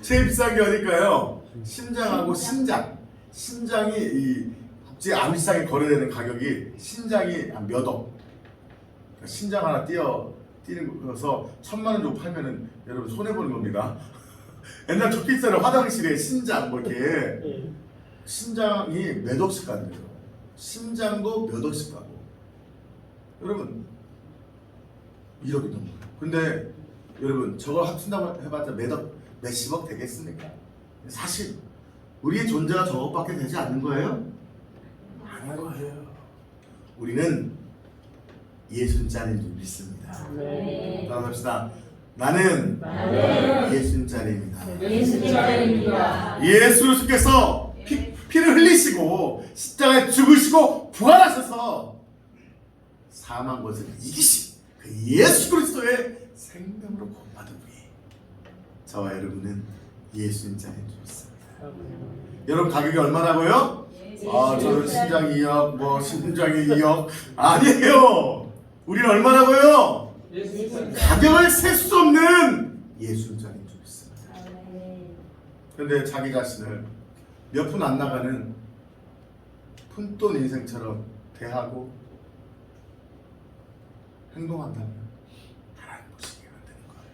제일 비싼 게 어딜까요? 심장하고 신장이 이 국제 암시장에 거래되는 가격이 신장이 몇 억. 그러니까 신장 하나 띄는 거서 1,000만 원 주고 팔면은 여러분 손해 보는 겁니다. 옛날 적혀있어요. 화장실에 신장 뭐 이렇게 신장이 몇 억씩 간대요. 심장도 몇 억씩 가고 여러분 1억이 넘어요. 근데 여러분 저걸 합친다고 해봤자 몇십억 되겠습니까? 사실 우리의 존재가 저것밖에 되지 않는 거예요? 아닌 거예요. 우리는 예수님짜리인 줄 믿습니다. 따라합시다. 나는 예수님짜리입니다. 예수 그리스도께서 피를 흘리시고 십자가에 죽으시고 부활하셔서 사망 것을 이기신 그 예수 그리스도의 생명으로 구원받은 우리 저와 여러분은 예수님짜리인 줄 믿습니다. 여러분 가격이 얼마라고요? 저는 신장이 2억 뭐 심장이 2억 아니에요. 우리는 얼마라고요? 가격을 셀 수 없는 예수님짜리인 줄 믿습니다. 그런데 자기 자신을 몇 푼 안 나가는 푼돈 인생처럼 대하고 행동한다면 하나님 보시기에 안 되는 거예요.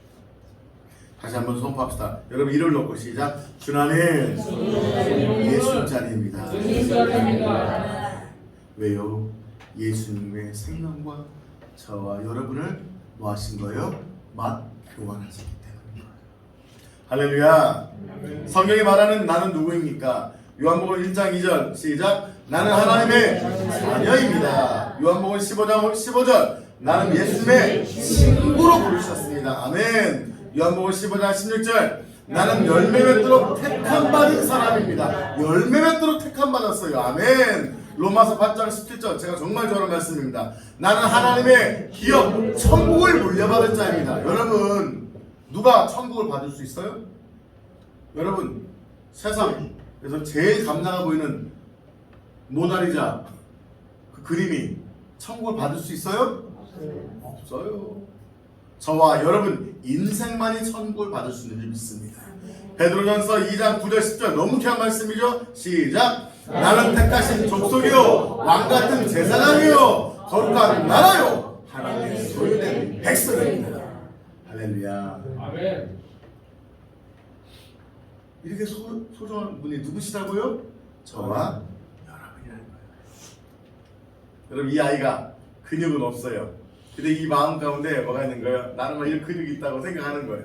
다시 한번 선포합시다. 여러분 이를 놓고 시작. 주나는 예수님짜리입니다. 왜요? 예수님의 생명과 저와 여러분을 뭐 하신 거예요? 교환하시기 때문인 거예요. 할렐루야. 성경이 말하는 나는 누구입니까? 요한복음 1장 2절 시작. 나는 하나님의 자녀입니다. 요한복음 15장 15절 나는 예수님의 친구로 부르셨습니다. 아멘. 요한복음 15장 16절 나는 열매 맺도록 택함 받은 사람입니다. 열매 맺도록 택함 받았어요. 아멘. 로마서 8장 17절 제가 정말 좋아하는 말씀입니다. 나는 하나님의 기업 천국을 물려받을 자입니다. 여러분 누가 천국을 받을 수 있어요? 여러분 세상에서 제일 감나가 보이는 모나리자 그 그림이 천국을 받을 수 있어요? 없어요. 저와 여러분 인생만이 천국을 받을 수 있는 줄 믿습니다. 베드로전서 2장 9절 10절 너무 귀한 말씀이죠. 시작. 나는 택하신 족속이요 왕같은 제사장이요 거룩한 나라요 하나님의 소유된 백성입니다. 할렐루야. 아멘. 이렇게 소중한 분이 누구시다고요? 저와 여러분이라는 거예요. 여러분 이 아이가 근육은 없어요. 근데 이 마음 가운데 뭐가 있는 거예요? 나는 이런 근육이 있다고 생각하는 거예요.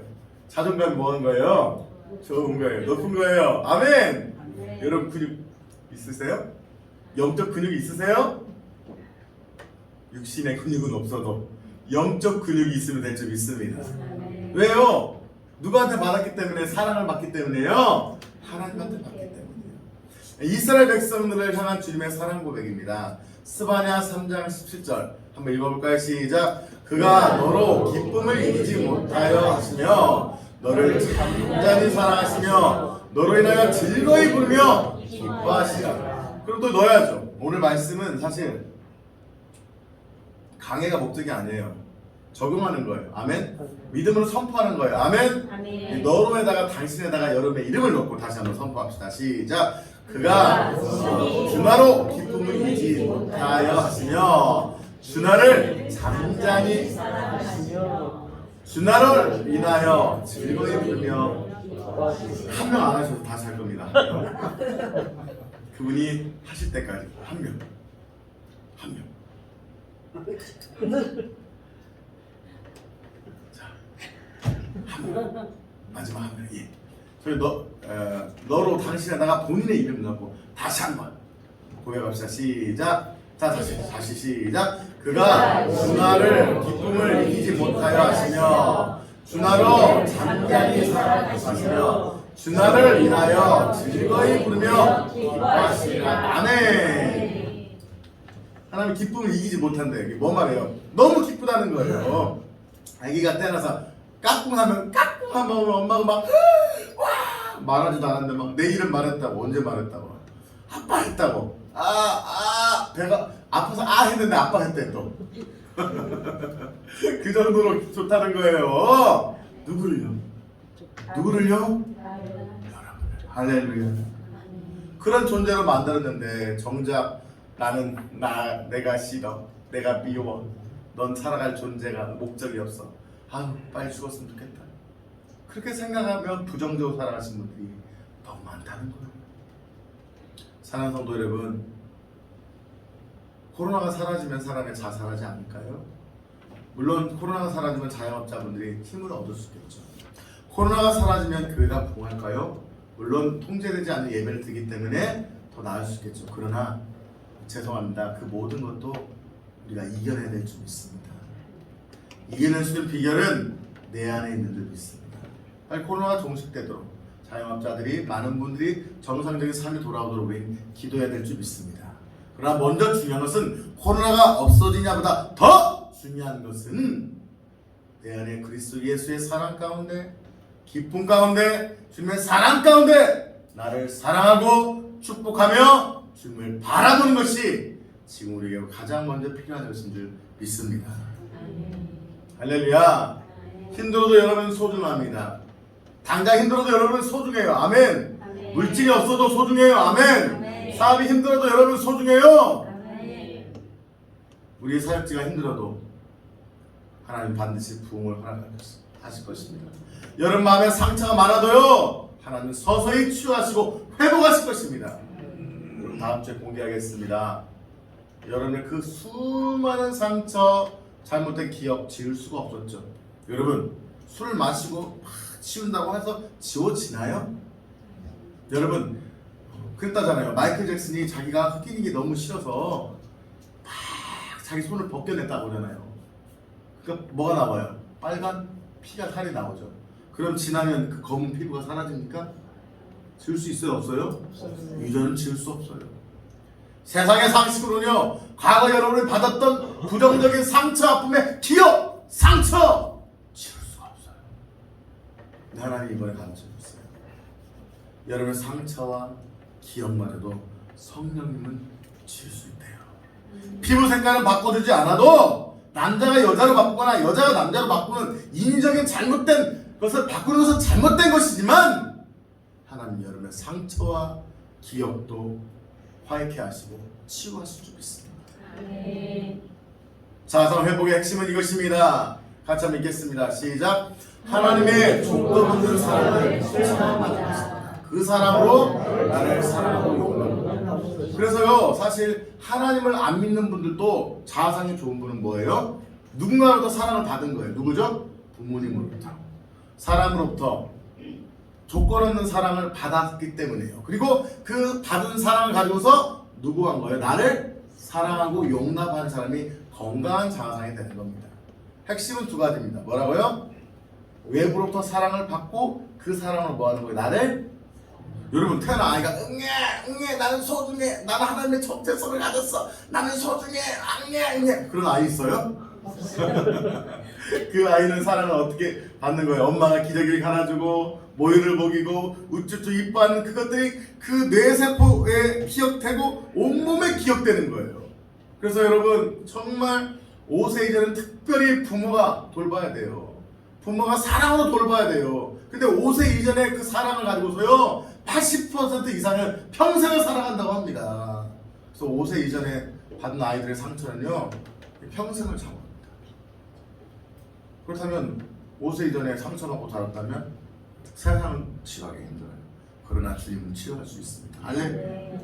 자존감이 뭐한 거예요? 좋은 거예요. 높은 거예요. 아멘. 여러분 근육 있으세요? 영적 근육이 있으세요? 육신의 근육은 없어도 영적 근육이 있으면 될 줄 믿습니다. 왜요? 누구한테 받았기 때문에? 사랑을 받기 때문에요? 하나님한테 받기 때문이에요. 이스라엘 백성들을 향한 주님의 사랑 고백입니다. 스바냐 3장 17절 한번 읽어볼까요? 시작. 그가 너로 기쁨을 이기지 못하여 하시며 너를 잠잠히 사랑하시며 너로 인하여 즐거이 부르며 기뻐하시라. 그럼 또 넣어야죠. 오늘 말씀은 사실 강해가 목적이 아니에요. 적용하는 거예요. 아멘. 믿음으로 선포하는 거예요. 아멘. 아멘. 너로에다가 당신에다가 여러분의 이름을 넣고 다시 한번 선포합시다. 시작. 그가 주나로 기쁨을 이기지 못하여 하시며 주나를 잠잠히 사랑하시며 주나를 인하여 즐거이 부르며 한 명 안 하셔도 다 잘 겁니다. 그분이 하실 때까지 한 명. 마지막 한 명. 예. 저희 너로 당신에다가 본인의 이름 넣고 다시 한번 고백합시다. 시작. 자 다시 시작. 그가 주나를 기쁨을 이기지 못하여 하시며 주나로 잠잠히 사랑하시며 주나를 인하여 즐거이 부르며 기뻐하시리라. 아멘. 하나님 기쁨을 이기지 못한다. 이게 뭐 말이에요? 너무 기쁘다는 거예요. 아기가 태어나서 까꿍하면 엄마가 막 말하지도 않았는데 막 내 이름 말했다고. 언제 말했다고? 아빠 했다고. 배가 아파서 했는데 아빠 했대 또. 그 정도로 좋다는 거예요. 누구를요? 여러분을. 할렐루야. 그런 존재로 만들었는데 정작 나는 내가 싫어. 내가 미워. 넌 살아갈 존재가 목적이 없어. 빨리 죽었으면 좋겠다. 그렇게 생각하면 부정적으로 살아가신 분들이 너무 많다는 거예요. 사랑하는 성도 여러분, 코로나가 사라지면 사람이 자살하지 않을까요? 물론 코로나가 사라지면 자영업자분들이 힘을 얻을 수 있겠죠. 코로나가 사라지면 교회가 부흥할까요? 물론 통제되지 않는 예배를 드리기 때문에 더 나을 수 있겠죠. 그러나 죄송합니다. 그 모든 것도 우리가 이겨내야 될 줄 믿습니다. 이겨낼 수 있는 비결은 내 안에 있는 줄 믿습니다. 빨리 코로나가 종식되도록 자영업자들이 많은 분들이 정상적인 삶이 돌아오도록 우리 기도해야 될 줄 믿습니다. 그러나 먼저 중요한 것은 코로나가 없어지냐보다 더 중요한 것은 내 안에 그리스도 예수의 사랑 가운데 기쁨 가운데 주님의 사랑 가운데 나를 사랑하고 축복하며 주님을 바라보는 것이 지금 우리에게 가장 먼저 필요한 것인 줄 믿습니다. 할렐루야. 힘들어도 여러분 소중합니다. 당장 힘들어도 여러분 소중해요. 아멘. 물질이 없어도 소중해요. 아멘. 사업이 힘들어도 여러분 소중해요. 우리의 사역지가 힘들어도 하나님 반드시 부흥을 허락하실 것입니다. 여러분 마음에 상처가 많아도요 하나님 서서히 치유하시고 회복하실 것입니다. 다음 주에 공개하겠습니다. 여러분의 그 수많은 상처, 잘못된 기억 지울 수가 없었죠. 여러분 술을 마시고 치운다고 해서 지워지나요? 여러분 그랬다잖아요. 마이클 잭슨이 자기가 흑인인 게 너무 싫어서 막 자기 손을 벗겨냈다고 하잖아요. 그러니까 뭐가 나와요? 빨간 피가 살이 나오죠. 그럼 지나면 그 검은 피부가 사라집니까? 지울 수 있어요? 없어요? 유전은 지울 수 없어요. 세상의 상식으로는요, 과거 여러분이 받았던 부정적인 상처, 아픔의 기억, 상처 지울 수가 없어요. 하나님 이번에 가르쳐 줬어요. 여러분의 상처와 기억마저도 성령님은 지울 수 있대요. 피부 색깔은 바꿔주지 않아도 남자가 여자로 바꾸거나 여자가 남자로 바꾸는 인위적인 잘못된 것을 바꾸는 것은 잘못된 것이지만 하나님 여러분의 상처와 기억도 화해케 하시고 치유하실 줄 믿습니다. 아멘. 자아상 회복의 핵심은 이것입니다. 같이 한번 읽겠습니다. 시작. 하나님의 조건 없는 사랑을 실천합니다. 그 사랑으로 나를 사랑하고 용납합니다. 그래서요, 사실 하나님을 안 믿는 분들도 자아상이 좋은 분은 뭐예요? 누군가로부터 사랑을 받은 거예요. 누구죠? 부모님으로부터. 사람으로부터 조건 없는 사랑을 받았기 때문이에요. 그리고 그 받은 사랑을 가지고서 누구 한 거예요? 나를 사랑하고 용납하는 사람이 건강한 자아상이 되는 겁니다. 핵심은 두 가지입니다. 뭐라고요? 외부로부터 사랑을 받고 그 사랑을 뭐 하는 거예요? 나를 여러분 태어난 아이가 응애 나는 소중해, 나는 하나님의 정체성을 가졌어, 나는 소중해, 응애 그런 아이 있어요? 그 아이는 사랑을 어떻게 받는 거예요? 엄마가 기저귀를 갈아주고 모유를 먹이고 우쭈쭈 이뻐하는 그것들이 그 뇌세포에 기억되고 온몸에 기억되는 거예요. 그래서 여러분 정말 5세 이전은 특별히 부모가 돌봐야 돼요. 부모가 사랑으로 돌봐야 돼요. 근데 5세 이전에 그 사랑을 가지고서요 80% 이상을 평생을 살아간다고 합니다. 그래서 5세 이전에 받은 아이들의 상처는요 평생을 잡아갑니다. 그렇다면 5세 이전에 상처받고 자랐다면 세상은 치유하기 힘들어요. 그러나 주님은 치유할 수 있습니다. 할렐루야.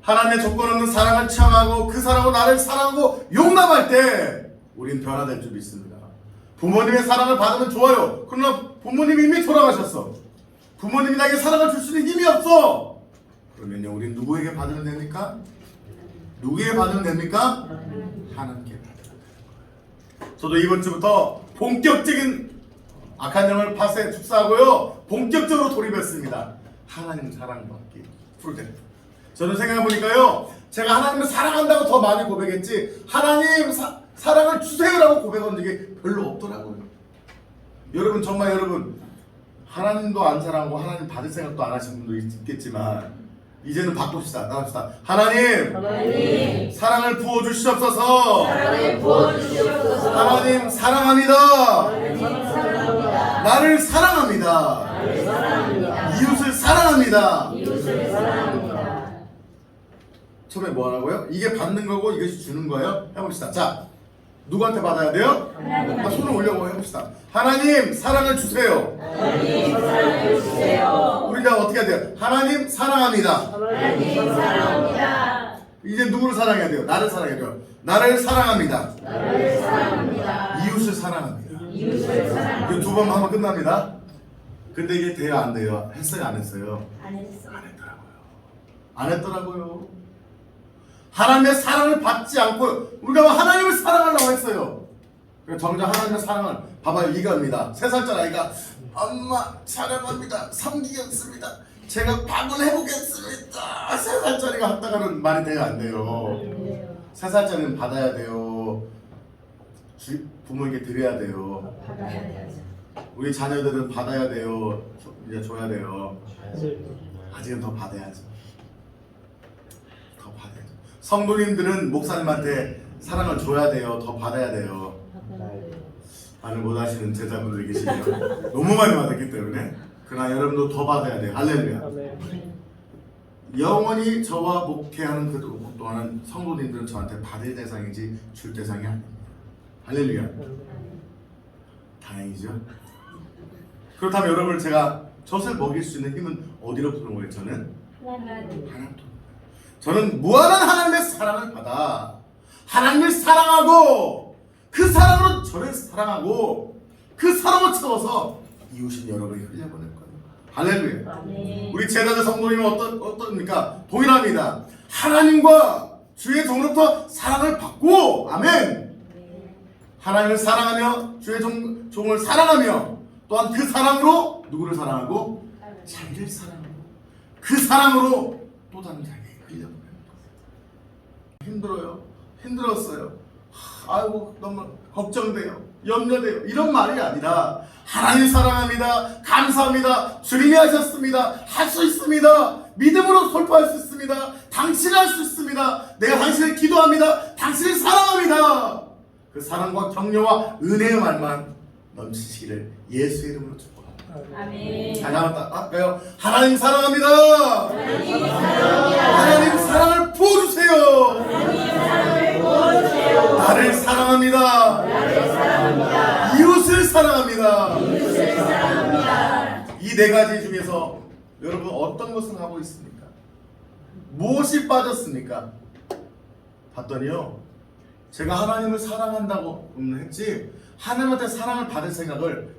하나님의 조건 없는 사랑을 체험하고 그 사랑으로 나를 사랑하고 용납할 때 우린 변화될 줄 믿습니다. 부모님의 사랑을 받으면 좋아요. 그러나 부모님이 이미 돌아가셨어. 부모님이 나에게 사랑을 줄 수 있는 힘이 없어. 그러면요 우린 누구에게 받으면 됩니까? 누구에게 받으면 됩니까? 하나님께 받으면 됩니다. 저도 이번 주부터 본격적인 악한 영을 파쇄 축사하고요 본격적으로 돌입했습니다. 하나님 사랑받기 프로젝트. 저는 생각해보니까요 제가 하나님을 사랑한다고 더 많이 고백했지 하나님 사랑을 주세요라고 고백한 적이 별로 없더라고요. 여러분 정말 여러분 하나님도 안 사랑하고 하나님 받을 생각도 안 하시는 분도 있겠지만 이제는 바꿉시다. 나갑시다. 하나님 사랑을 부어주시옵소서. 하나님 사랑합니다. 나를 사랑합니다. 이웃을 사랑합니다. 처음에 뭐 하라고요? 이게 받는 거고 이것이 주는 거예요. 해봅시다. 자, 누구한테 받아야 돼요? 손을 올려보고 해봅시다. 하나님 사랑을 주세요. 우리 이제 어떻게 해야 돼요? 하나님 사랑합니다. 이제 누구를 사랑해야 돼요? 나를 사랑해야 돼요. 나를 사랑합니다. 이웃을 사랑합니다. 이거 두 번 하면 끝납니다. 근데 이게 돼요 안 돼요? 했어요 안 했어요? 안 했더라고요. 하나님의 사랑을 받지 않고 우리가 하나님을 사랑하려고 했어요. 정작 하나님의 사랑을 봐봐요. 이겁니다. 3살짜리 아이가 엄마 사랑합니다. 섬기겠습니다. 제가 밥을 해보겠습니다. 3살짜리가 했다가는 말이 돼요 안 돼요? 3살짜리는 받아야 돼요. 부모에게 드려야 돼요. 우리 자녀들은 받아야 돼요. 이제 줘야 돼요. 아직은 더 받아야죠. 더 받아야죠. 성도님들은 목사님한테 사랑을 줘야 돼요. 더 받아야 돼요. 말을 못하시는 제자분들이 계시네요. 너무 많이 받았기 때문에. 그러나 여러분도 더 받아야 돼요. 할렐루야. 영원히 저와 목회하는 그 동안은 성도님들은 저한테 받을 대상이지 줄 대상이 아닙니다. 할렐루야. 다행이죠. 그렇다면 여러분을 제가 젖을 먹일 수 있는 힘은 어디로 푸는 거예요? 저는 하나님. 저는 무한한 하나님의 사랑을 받아 하나님을 사랑하고 그 사랑으로 저를 사랑하고 그 사랑을 채워서 이웃인 여러분이 흘려보낼 거예요. 할렐루야. 아멘. 우리 제자들 성도님은 어떻습니까? 동일합니다. 하나님과 주의 종으로부터 사랑을 받고, 아멘. 하나님을 사랑하며 주의 종을 사랑하며, 또한 그 사랑으로 누구를 사랑하고? 자기를 사랑하고, 그 사랑으로 또 다른 자기에게 흘려보내는 거예요. 힘들어요. 힘들었어요. 아이고 너무 걱정돼요. 염려돼요. 이런 말이 아니라 하나님 사랑합니다. 감사합니다. 주님이 하셨습니다. 할 수 있습니다. 믿음으로 돌파할 수 있습니다. 당신을 할 수 있습니다. 내가 당신을 기도합니다. 당신을 사랑합니다. 그 사랑과 격려와 은혜의 말만 넘치시기를 예수의 이름으로 축복합니다. 아멘. 잘 나왔다. 하나님 사랑합니다. 하나님 사랑합니다. 하나님 사랑을 부어주세요. 하나님 사랑을 부어주세요. 나를 사랑합니다. 나를 사랑합니다. 이웃을 사랑합니다. 이웃을 사랑합니다. 이 네 가지 중에서 여러분 어떤 것을 하고 있습니까? 무엇이 빠졌습니까? 봤더니요, 제가 하나님을 사랑한다고 했지 하나님한테 사랑을 받을 생각을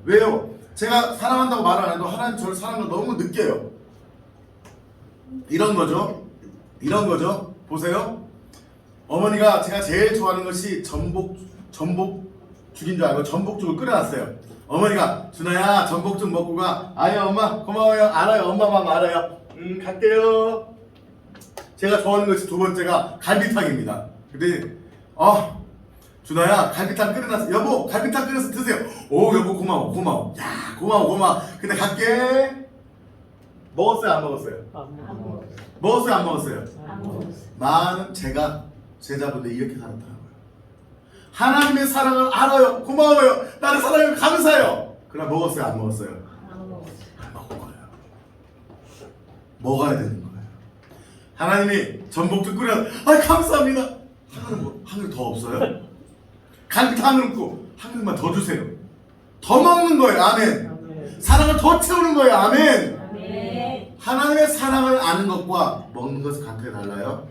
왜요? 제가 사랑한다고 말을 안 해도 하나님 저를 사랑을 너무 느껴요. 이런 거죠. 보세요. 어머니가 제가 제일 좋아하는 것이 전복죽인 줄 알고 전복죽을 끓여놨어요. 어머니가 준아야 전복죽 먹고 가. 아유 엄마 고마워요. 알아요. 엄마 마음 알아요. 갈게요. 제가 좋아하는 것이 두 번째가 갈비탕입니다. 근데 준아야 갈비탕 끓여놨어. 여보 갈비탕 끓여서 드세요. 오 여보 고마워. 야 고마워. 근데 갈게. 먹었어요 안 먹었어요? 먹었어요 안 먹었어요? 많은 제가 제자분들 이렇게 살았더라고요. 하나님의 사랑을 알아요. 고마워요. 나를 사랑해 감사해요. 그러나 먹었어요 안 먹었어요? 안 먹은 거예요. 먹어야 되는 거예요. 하나님이 전복죽 끓여 감사합니다. 한 그릇 더 없어요? 갈비탕 한 그릇 고 한 그릇만 더 주세요. 더 먹는 거예요. 아멘. 사랑을 더 채우는 거예요. 아멘. 하나님의 사랑을 아는 것과 먹는 것은 같아요 달라요?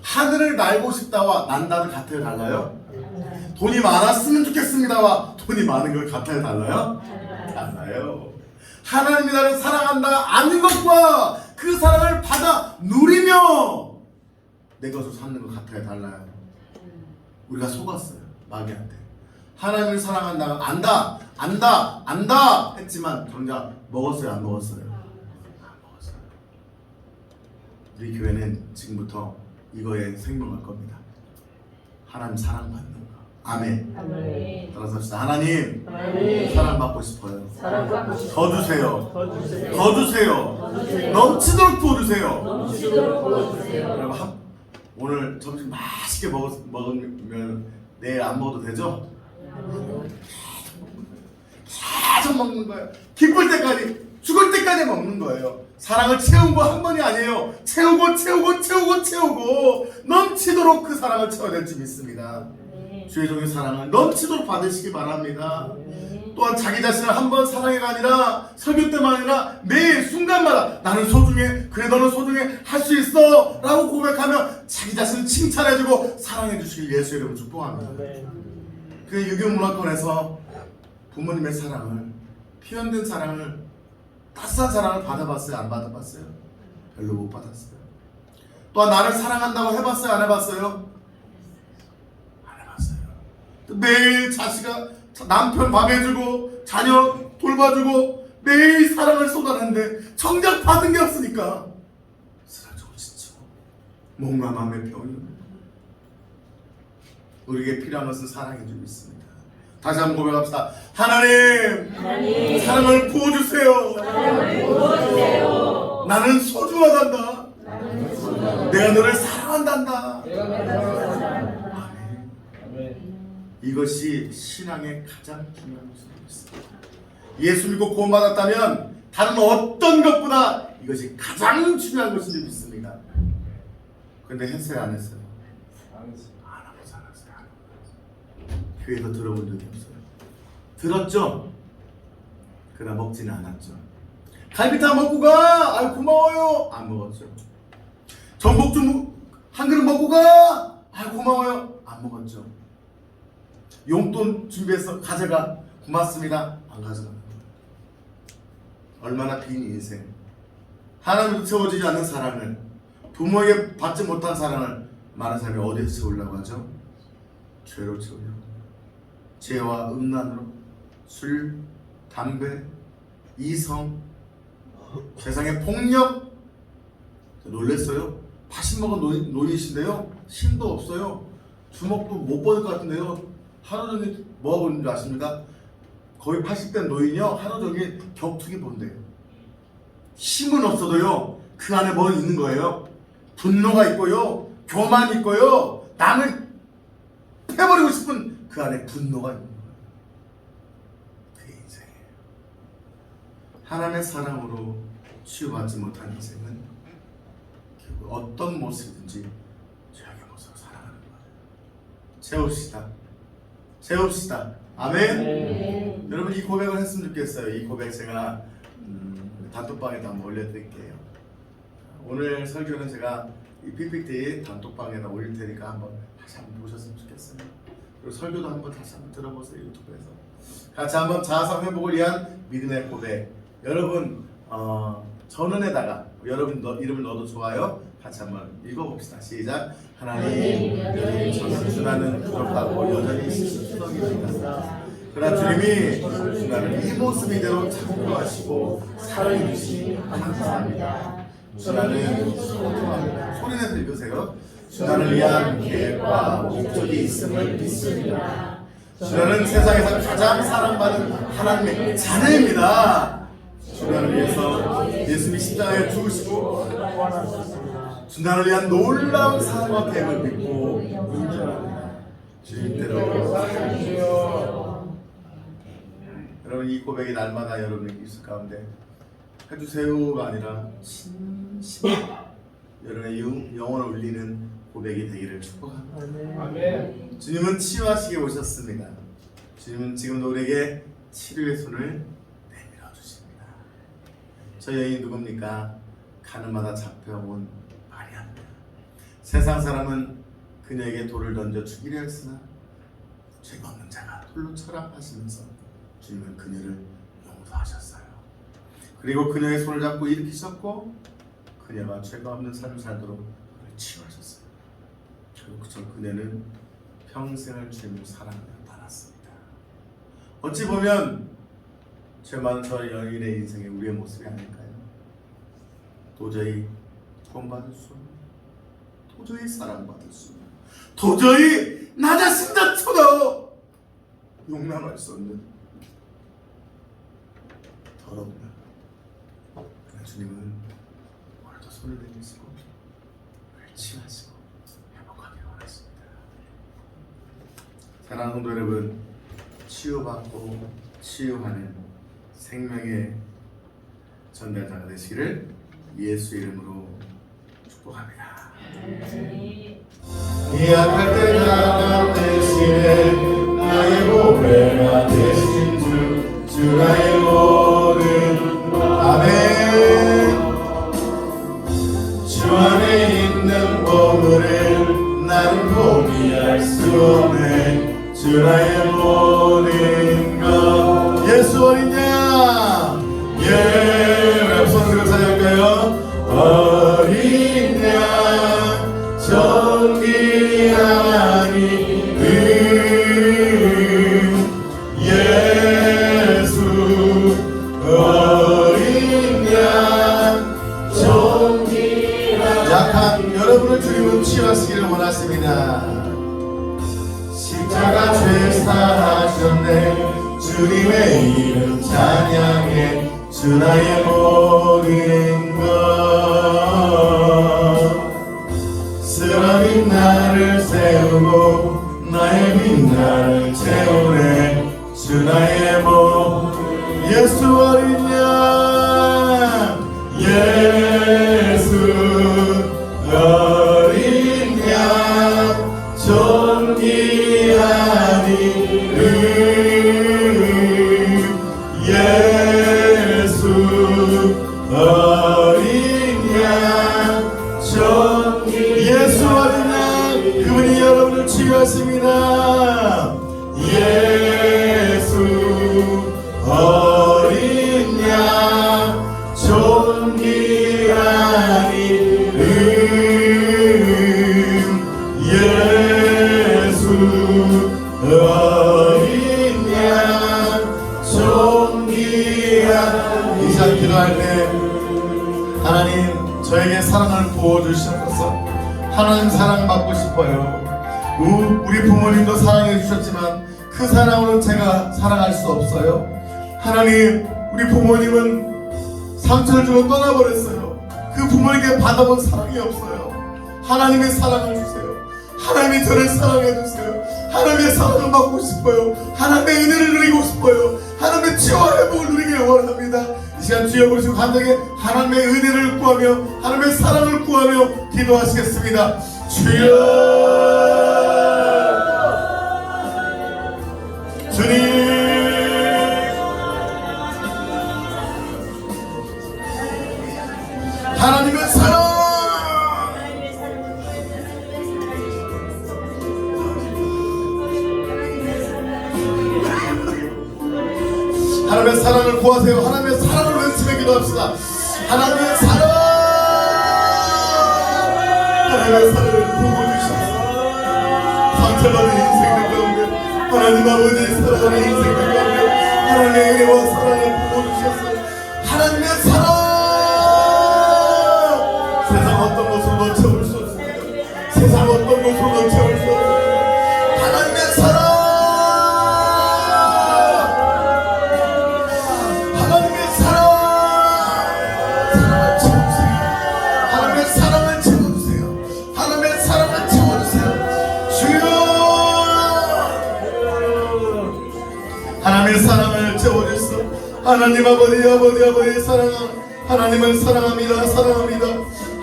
하늘을 날고 싶다와 난다는 같아요 달라요? 돈이 많았으면 좋겠습니다와 돈이 많은 것 같아요 달라요? 달라요. 하나님이 나를 사랑한다 아는 것과 그 사랑을 받아 누리며 내 것을 삼는 것 같아요 달라요? 우리가 속았어요 마귀한테. 하나님을 사랑한다 안다 했지만 정작 먹었어요 안 먹었어요? 우리 교회는 지금부터 이거에 생명할 겁니다. 하나님 사랑받는 거. 아멘. 따라서 합시다. 하나님 사랑받고 싶어요. 더 주세요. 더 주세요. 넘치도록 부어주세요. 여러분 오늘 점심 맛있게 먹으면 내일 안 먹어도 되죠? 계속 먹는 거예요. 기쁠 때까지 죽을 때까지 먹는 거예요. 사랑을 채운 거 한 번이 아니에요. 채우고 넘치도록 그 사랑을 채워야 될 줄 믿습니다. 주의 종의 사랑을 넘치도록 받으시기 바랍니다. 또한 자기 자신을 한 번 사랑해가 아니라 설교 때만 아니라 매일 순간마다 나는 소중해, 그래 너는 소중해, 할 수 있어 라고 고백하며 자기 자신을 칭찬해주고 사랑해 주시길 예수의 이름으로 축복합니다. 그 유교문화권에서 부모님의 사랑을, 표현된 사랑을, 따스한 사랑을 받아봤어요? 안 받아봤어요? 별로 못 받았어요. 또한 나를 사랑한다고 해봤어요? 안 해봤어요? 안 해봤어요. 매일 남편 밥 해주고 자녀 돌봐주고 매일 사랑을 쏟아냈는데 정작 받은 게 없으니까 쓰러지고 지치고 몸과 마음의 병이 우리에게 필요한 것은 사랑인 줄 믿습니다. 다시 한번 고백합시다. 하나님 사랑을 부어주세요. 나는 소중하단다. 내가 너를 사랑한단다. 이것이 신앙의 가장 중요한 것입니다. 예수 믿고 구원받았다면 다른 어떤 것보다 이것이 가장 중요한 것인 줄 믿습니다. 그런데 했어요 안 했어요? 안 하고 살았어요. 교회에서 들어본 적이 없어요. 들었죠? 그러나 먹지는 않았죠. 갈비탕 먹고 가! 아유 고마워요! 안 먹었죠. 전복죽 한 그릇 먹고 가! 아유 고마워요! 안 먹었죠. 용돈 준비해서 가져가. 고맙습니다. 안 가져가요. 얼마나 빈 인생, 하나님으로 채워지지 않는 사랑을, 부모에게 받지 못한 사랑을 많은 사람이 어디서 채우려고 하죠? 죄로 채우려고. 죄와 음란으로, 술, 담배, 이성, 세상의 폭력. 놀랬어요. 80 먹은 노인이신데요, 힘도 없어요. 주먹도 못 뻗을 것 같은데요, 하루 종일 뭐 하고 있는 줄 아십니까? 거의 80대 노인이요, 하루 종일 격투기 본대요. 힘은 없어도요, 그 안에 뭐 있는 거예요? 분노가 있고요, 교만이 있고요, 남을 패버리고 싶은 그 안에 분노가 있는 거예요. 그게 인생이에요. 하나님의 사랑으로 치유받지 못한 인생은 결국 어떤 모습이든지 죄악의 모습으로 살아가는 거예요. 채웁시다. 아멘. 여러분, 이 고백을 했으면 좋겠어요. 이 고백 제가 단톡방에다 한번 올려드릴게요. 오늘 설교는 제가 이 PPT 단톡방에다 올릴 테니까 한번 다시 한번 보셨으면 좋겠어요. 그리고 설교도 한번 다시 한번 들어보세요. 유튜브에서 같이 한번 자아상 회복을 위한 믿음의 고백. 여러분 전원에다가 여러분 이름을 넣어도 좋아요. 같이 한번 읽어봅시다. 시작. 하나님, 여전히 저는 주나는 부족하고 여전히 실수성입니다. 그러나 주님이 주나를 이 모습 이대로 참고하시고 사랑해 주시니 감사합니다. 주나는 소통합니다. 소리내서 읽으세요. 주나를 위한 계획과 목적이 있음을 믿습니다. 주나는 세상에서 가장 사랑받는 하나님의 자녀입니다. 주나를 위해서 예수님이 십자가에 죽으시고 주나를 위한 놀라운 사랑과 계획을 믿고 인정합니다. 주님대로 사랑해주세요. 여러분, 이 고백이 날마다 여러분에게 있을 가운데 해주세요가 아니라 진심 여러분의 영혼을 울리는 고백이 되기를 축복합니다. 아멘. 주님은 치유하시게 오셨습니다. 주님은 지금도 우리에게 치료의 손을 내밀어 주십니다. 저 여인이 누굽니까? 가늠하다 잡혀온 마리아입니다. 세상 사람은 그녀에게 돌을 던져 죽이려 했으나 죄가 없는 자가 돌로 쳐라 하시면서 주님은 그녀를 용서하셨어요. 그리고 그녀의 손을 잡고 일으키셨고 그녀가 죄가 없는 삶을 살도록 그를 치유하셨어요. 결국 그녀는 평생을 주님을 사랑하며 살았습니다. 어찌 보면 죄 많은 저 여인의 인생이 우리의 모습이 아닐까요? 도저히 구원받을 수 없는, 도저히 사랑받을 수 없는, 도저히 나 자신조차도 용납할 수 없는 더러운 주님은 오늘도 손을 내미시고 우리를 치유하시고 회복하기를 원하십니다. 사랑하는 성도 여러분, 치유받고 치유하는 생명의 전달자가 되시기를 예수 이름으로 축복합니다. 약할 때 나가 대신에 나의 보배가 되신 주 나의 모든 아멘. 주 안에 있는 보물을 나는 포기할 수 없네. 주 나의 모든 것. 예수 어린 양, 우리 손 들고 찬양할까요? 어린 양 존귀하니 예수 어린 양 존귀하니. 약한 여러분을 주님은 치유하시기를 원하십니다. 십자가 죄 사하셨네. 주님의 이름 찬양해. 주 나의 모든 것. 쓰러진 나를 세우고 나의 빈나를 채우네. 주 나의 모든 예수 어린 양 예수 어린 양 존귀하니 예수 어린 양 존귀. 예수 어린 양, 그분이 여러분을 치유하십니다. 예수 어린 양 할렐루야. 이 시간 기도할 때 하나님 저에게 사랑을 부어주셔서 하나님 사랑받고 싶어요. 우리 부모님도 사랑해 주셨지만 그 사랑으로는 제가 사랑할 수 없어요. 하나님 우리 부모님은 상처를 주고 떠나버렸어요. 그 부모에게 받아본 사랑이 없어요. 하나님의 사랑을 주세요. 하나님이 저를 사랑해 주세요. 하나님의 사랑을 받고 싶어요. 하나님의 은혜를 누리고 싶어요. 하나님의 치유와 회복을 누리길 원합니다. 이 시간 주여 부르시고 간절하게 하나님의 은혜를 구하며 하나님의 사랑을 구하며 기도하시겠습니다. 주여 주님 하나님의 사랑 하나님의 사랑을 구하세요. 하나님의 사랑을 외치며 기도합시다. 하나님의 사랑 하나님의 사랑을 부어주셔서 상처받은 인생들 가운데 하나님 아버지의 사랑하는 인생들 가운데 하나님의 은혜와 사랑을 부어주셔서 하나님의 사랑 세상 어떤 것으로 넘쳐올 수 없습니다. 세상 어떤 것으로 넘쳐올 수 없습니다. 하나님의 사랑 하나님의 사랑을 채워주소. 하나님 아버지의 사랑 하나님을 사랑합니다. 사랑합니다.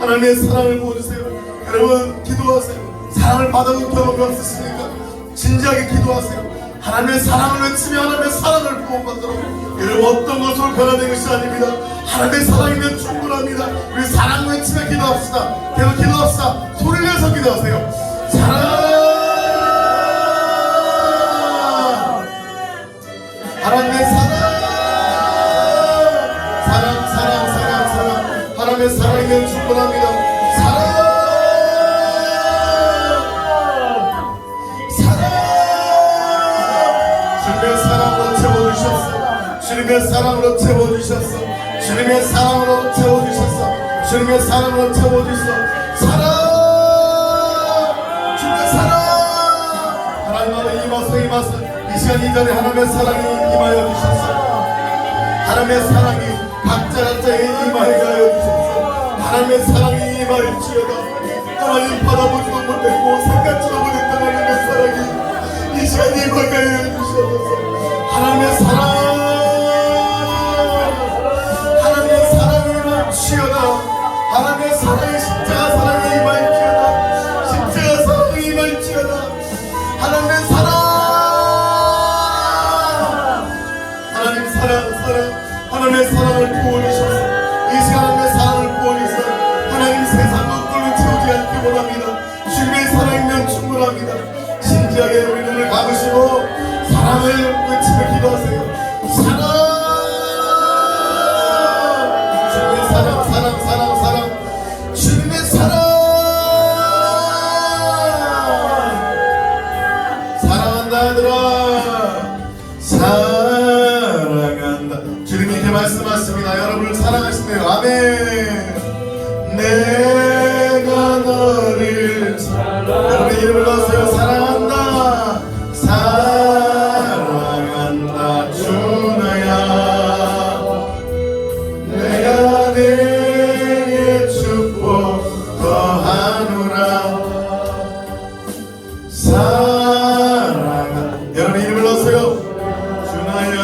하나님의 사랑을 부어주세요. 여러분 기도하세요. 사랑을 받아본 경험이 없으십니까? 진지하게 기도하세요. 하나님의 사랑을 외치며 하나님의 사랑을 부어받도록 여러분 어떤 것으로 변화된 것이 아닙니다. 하나님의 사랑이면 충분합니다. 우리 사랑 외치며 기도합시다. 계속 기도합시다. 소리를 내서 기도하세요. 사랑 하나님의 사랑 하나님의 사랑이면 충분합니다. 주님의 사랑으로 채워주셨어. 주님의 사랑으로 채워주셨어. 주님의 사랑으로 채워주셨어. 주님의 사랑으로 채워주셨어. 주님의 사랑 하나님 아버지 임하소. 이 시간 이 자리에 하나님의 사랑이 임하여 주셨어. 하나님의 사랑이 각자에 임하여 주셨어. 하나님의 사랑이 임하일지어다. 하나님 바라보지도 못했고 생각지도 못했던 하나님의 사랑이 이 시간 임하여 주셔서 하나님의 사랑 하나님의 사랑이 임하일지어다. 하나님의 사랑이 십자가 사랑이 임하일지어다. 십자가 사랑이 임하일지어다. 하나님의 사랑 하나님의 사랑을 부어주셔서 이 시간 하나님의 사랑을 부어주셔서 하나님 세상 것들로 채우지 않기 원합니다. 주님의 사랑이면 충분합니다. 진지하게 우리 눈을 감으시고 사랑을 외치며 기도하세요. 사랑 주님의 사랑 주님의 사랑한다 아들아 사랑한다. 주님이 이렇게 말씀하십니다. 여러분을 사랑하신대요. 아멘. 내가 너를 여러분의 이름을 넣으세요. 사랑한다 사랑한다 주나야 내가 내게 축복 더하노라. 사랑한다. 여러분 이름을 넣으세요. 주나야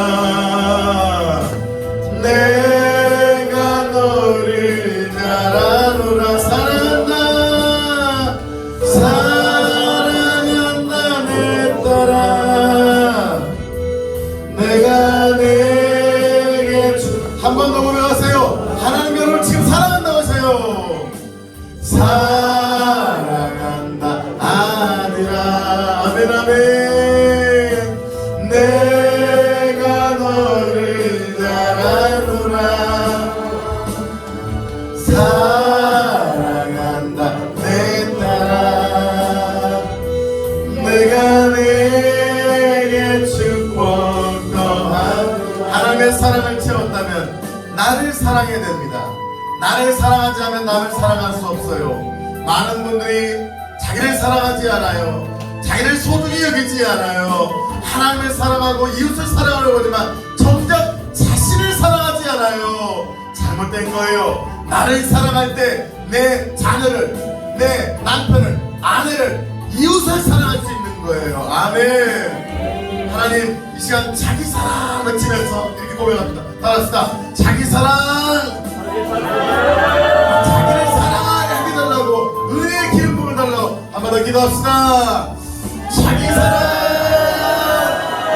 내가 너를 잘 아노라. 사랑한다 사랑한다 내 딸아 내가 내게 한 번 더 고백하세요. 하나님 여러분 지금 사랑한다고 하세요. 사랑한다 아들아 아멘 아멘. 내가 너를 잘 아노라. 사랑한다 내 딸아 내가 내게 축복 더하노라. 하나님 하나님의 사랑을 채웠다면 나를 사랑해야 됩니다. 나를 사랑하지 않으면 남을 사랑할 수 없어요. 많은 분들이 자기를 사랑하지 않아요. 자기를 소중히 여기지 않아요. 하나님을 사랑하고 이웃을 사랑하려고 하지만 정작 자신을 사랑하지 않아요. 잘못된 거예요. 나를 사랑할 때 내 자녀를, 내 남편을, 아내를, 이웃을 사랑할 수 있는 거예요. 아멘. 하나님 이 시간 자기 사랑 외치면서 이렇게 고백합니다. 따라합시다. 자기 사랑, 자기를 사랑하게 해달라고, 은혜의 기름 부어 달라고 한 번 더 기도합시다. 자기 사랑.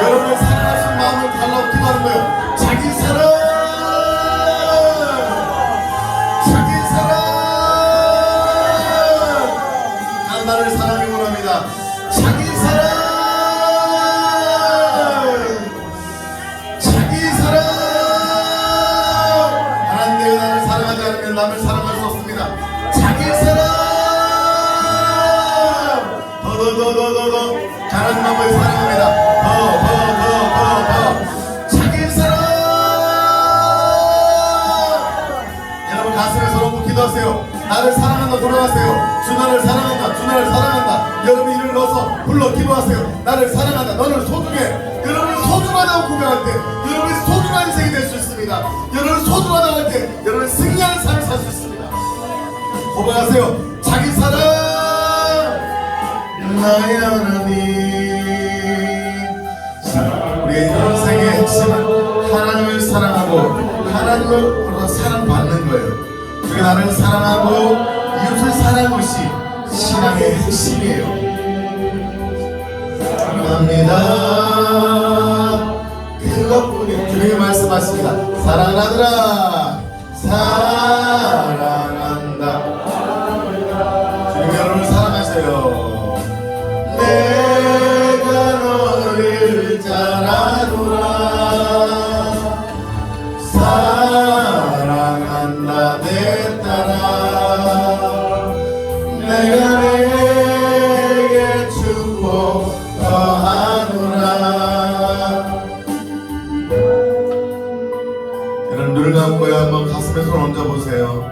여러분의 사랑하신 마음을 달라고 기도하는 거예요. 자기 사랑, 자기 사랑. 난 나를 사랑하기 원합니다. 자기 사랑, 자기 사랑. 하나님, 내가 나를 사랑하지 않으면 남을 사랑할 수 없습니다. 자기 사랑. 더 잘하는 마음을 사랑합니다. 더 자기 사랑. 여러분 가슴에 손 기도하세요. 나를 사랑한다 돌아가세요. 주 나를 사랑한다, 주 나를 사랑한다. 여러분 이를 넣어서 불러 기도하세요. 나를 사랑한다, 너는 소중해. 여러분 소중하다고 고백할 때 여러분이 소중한 인생이 될 수 있습니다. 여러분 소중하다고 할 때 여러분 승리하는 삶을 살 수 있습니다. 고백하세요. 자기 사랑. 나의 하나님. 우리의 인생의 핵심은 하나님을 사랑하고 하나님으로 사랑받는 거예요. 우리가 나를 사랑하고 이웃을 사랑하는 것이 신앙의 핵심이에요. 사랑합니다. 그것뿐이 주님이 말씀하십니다. 사랑하느라 사랑한다. 주님이 여러분을 사랑하셔요. 내가 너를 잘 아노라. 사랑한다 내 딸아. 내가 내게 축복 더하노라. 여러분 눈을 감고 한번 가슴에 손 얹어보세요.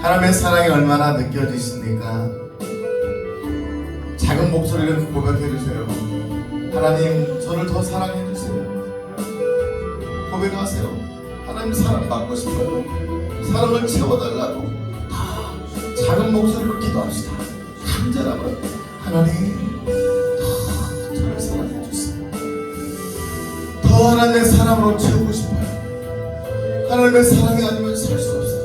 하나님의 사랑이 얼마나 느껴지십니까? 작은 목소리로 고백해주세요. 하나님 저를 더 사랑해주세요. 고백하세요. 하나님 사랑받고 싶어요. 사랑을 채워달라고 작은 목소리로 기도합시다. 간절함으로 하나님 더 저를 사랑해주세요. 더 하나님의 사랑으로 채우고 싶어요. 하나님의 사랑이 아니면 살 수 없어요.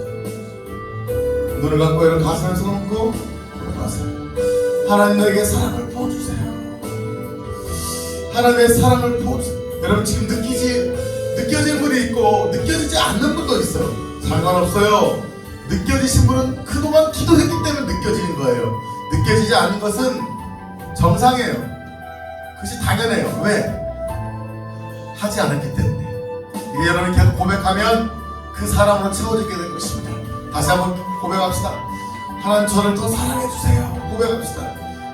눈을 감고 이런 가슴에 손 얹고 고백하세요. 하나님 나에게 사랑을 부어주세요. 하나님의 사랑을 부어주세요. 여러분 지금 느껴지는 분이 있고 느껴지지 않는 분도 있어요. 상관없어요. 느껴지신 분은 그동안 기도했기 때문에 느껴지는 거예요. 느껴지지 않는 것은 정상이에요. 그것이 당연해요. 왜? 하지 않았기 때문에. 이게 여러분이 계속 고백하면 그 사랑으로 채워지게 될 것입니다. 다시 한번 고백합시다. 하나님 저를 더 사랑해주세요. 고백합시다.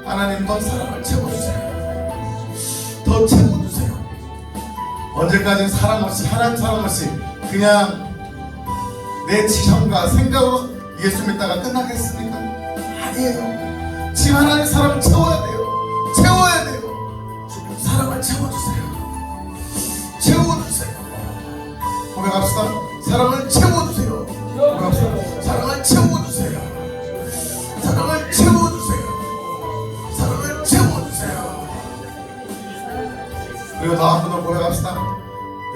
하나님 더 사랑을 채워주세요. 더 채워주세요. 언제까지 사랑 없이, 하나님 사랑 없이 그냥 내 지성과 생각으로 예수 믿다가 끝나겠습니까? 아니에요. 지금 하나님 사랑을 채워야 돼요. 채워야 돼요. 주님 사랑을 채워주세요. 채워주세요. 고백합시다. 사랑을 채워주세요. 고백합시다. 사랑을 채워주세요. 사랑을 채워주세요. 사랑을 채워주세요. 그리고 더 한 번 더 고백합시다.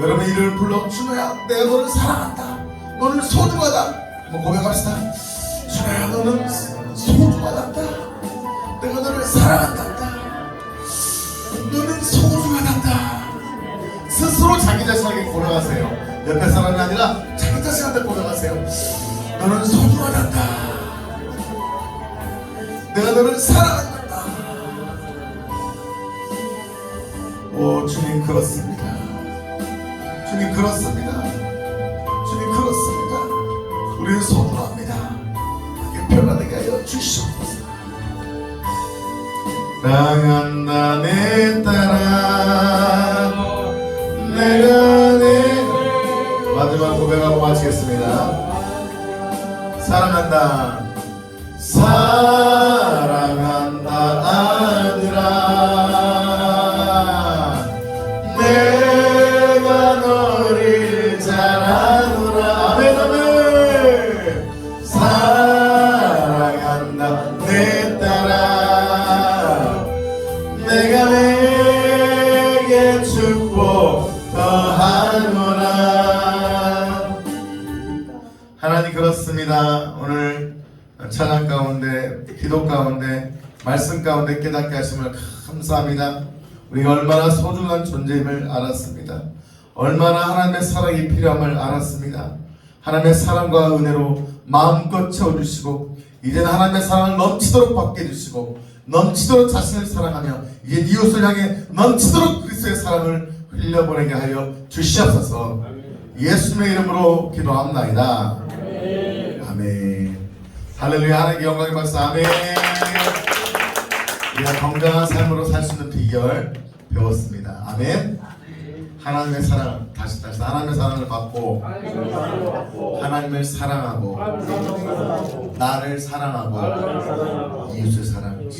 여러분 이름을 불러 준호야 내가 너를 사랑한다. 너는 소중하다. 한번 고백합시다. 준호야 너는 소중하다. 내가 너를 사랑한다. 너는 소중하다. 스스로 자기 자신에게 고백하세요. 옆에 사람이 아니라 자기 자신한테 고백하세요. 너는 소중하다. 내가 너를 사랑한다. 오 주님 그렇습니다. 주님 그렇습니다. 주님 그렇습니다. 우리는 소중합니다. 그게 변화되게 하여 주시옵소서. 사랑한다 내 딸아. 내가 내 마지막 고백하고 마치겠습니다. 사랑한다 사랑한다 아들아 내가 너를 잘 아노라 아멘 아멘 사랑한다 내 딸아 내가 내게 축복 더하노라. 하나님 그렇습니다. 오늘 찬양 가운데 기도 가운데 말씀 가운데 깨닫게 하심을 감사합니다. 우리가 얼마나 소중한 존재임을 알았습니다. 얼마나 하나님의 사랑이 필요함을 알았습니다. 하나님의 사랑과 은혜로 마음껏 채워주시고 이제는 하나님의 사랑을 넘치도록 받게 해주시고 넘치도록 자신을 사랑하며 이제 이웃을 향해 넘치도록 그리스도의 사랑을 흘려보내게 하여 주시옵소서. 예수님의 이름으로 기도합나이다. 아멘. 할렐루야. 하나님께 영광의 박수. 아멘. 우리가 건강한 삶으로 살 수 있는 비결 배웠습니다. 아멘. 하나님의 사랑 다시 하나님의 사랑을 받고 하나님을 사랑하고 나를 사랑하고 이웃을 사랑하고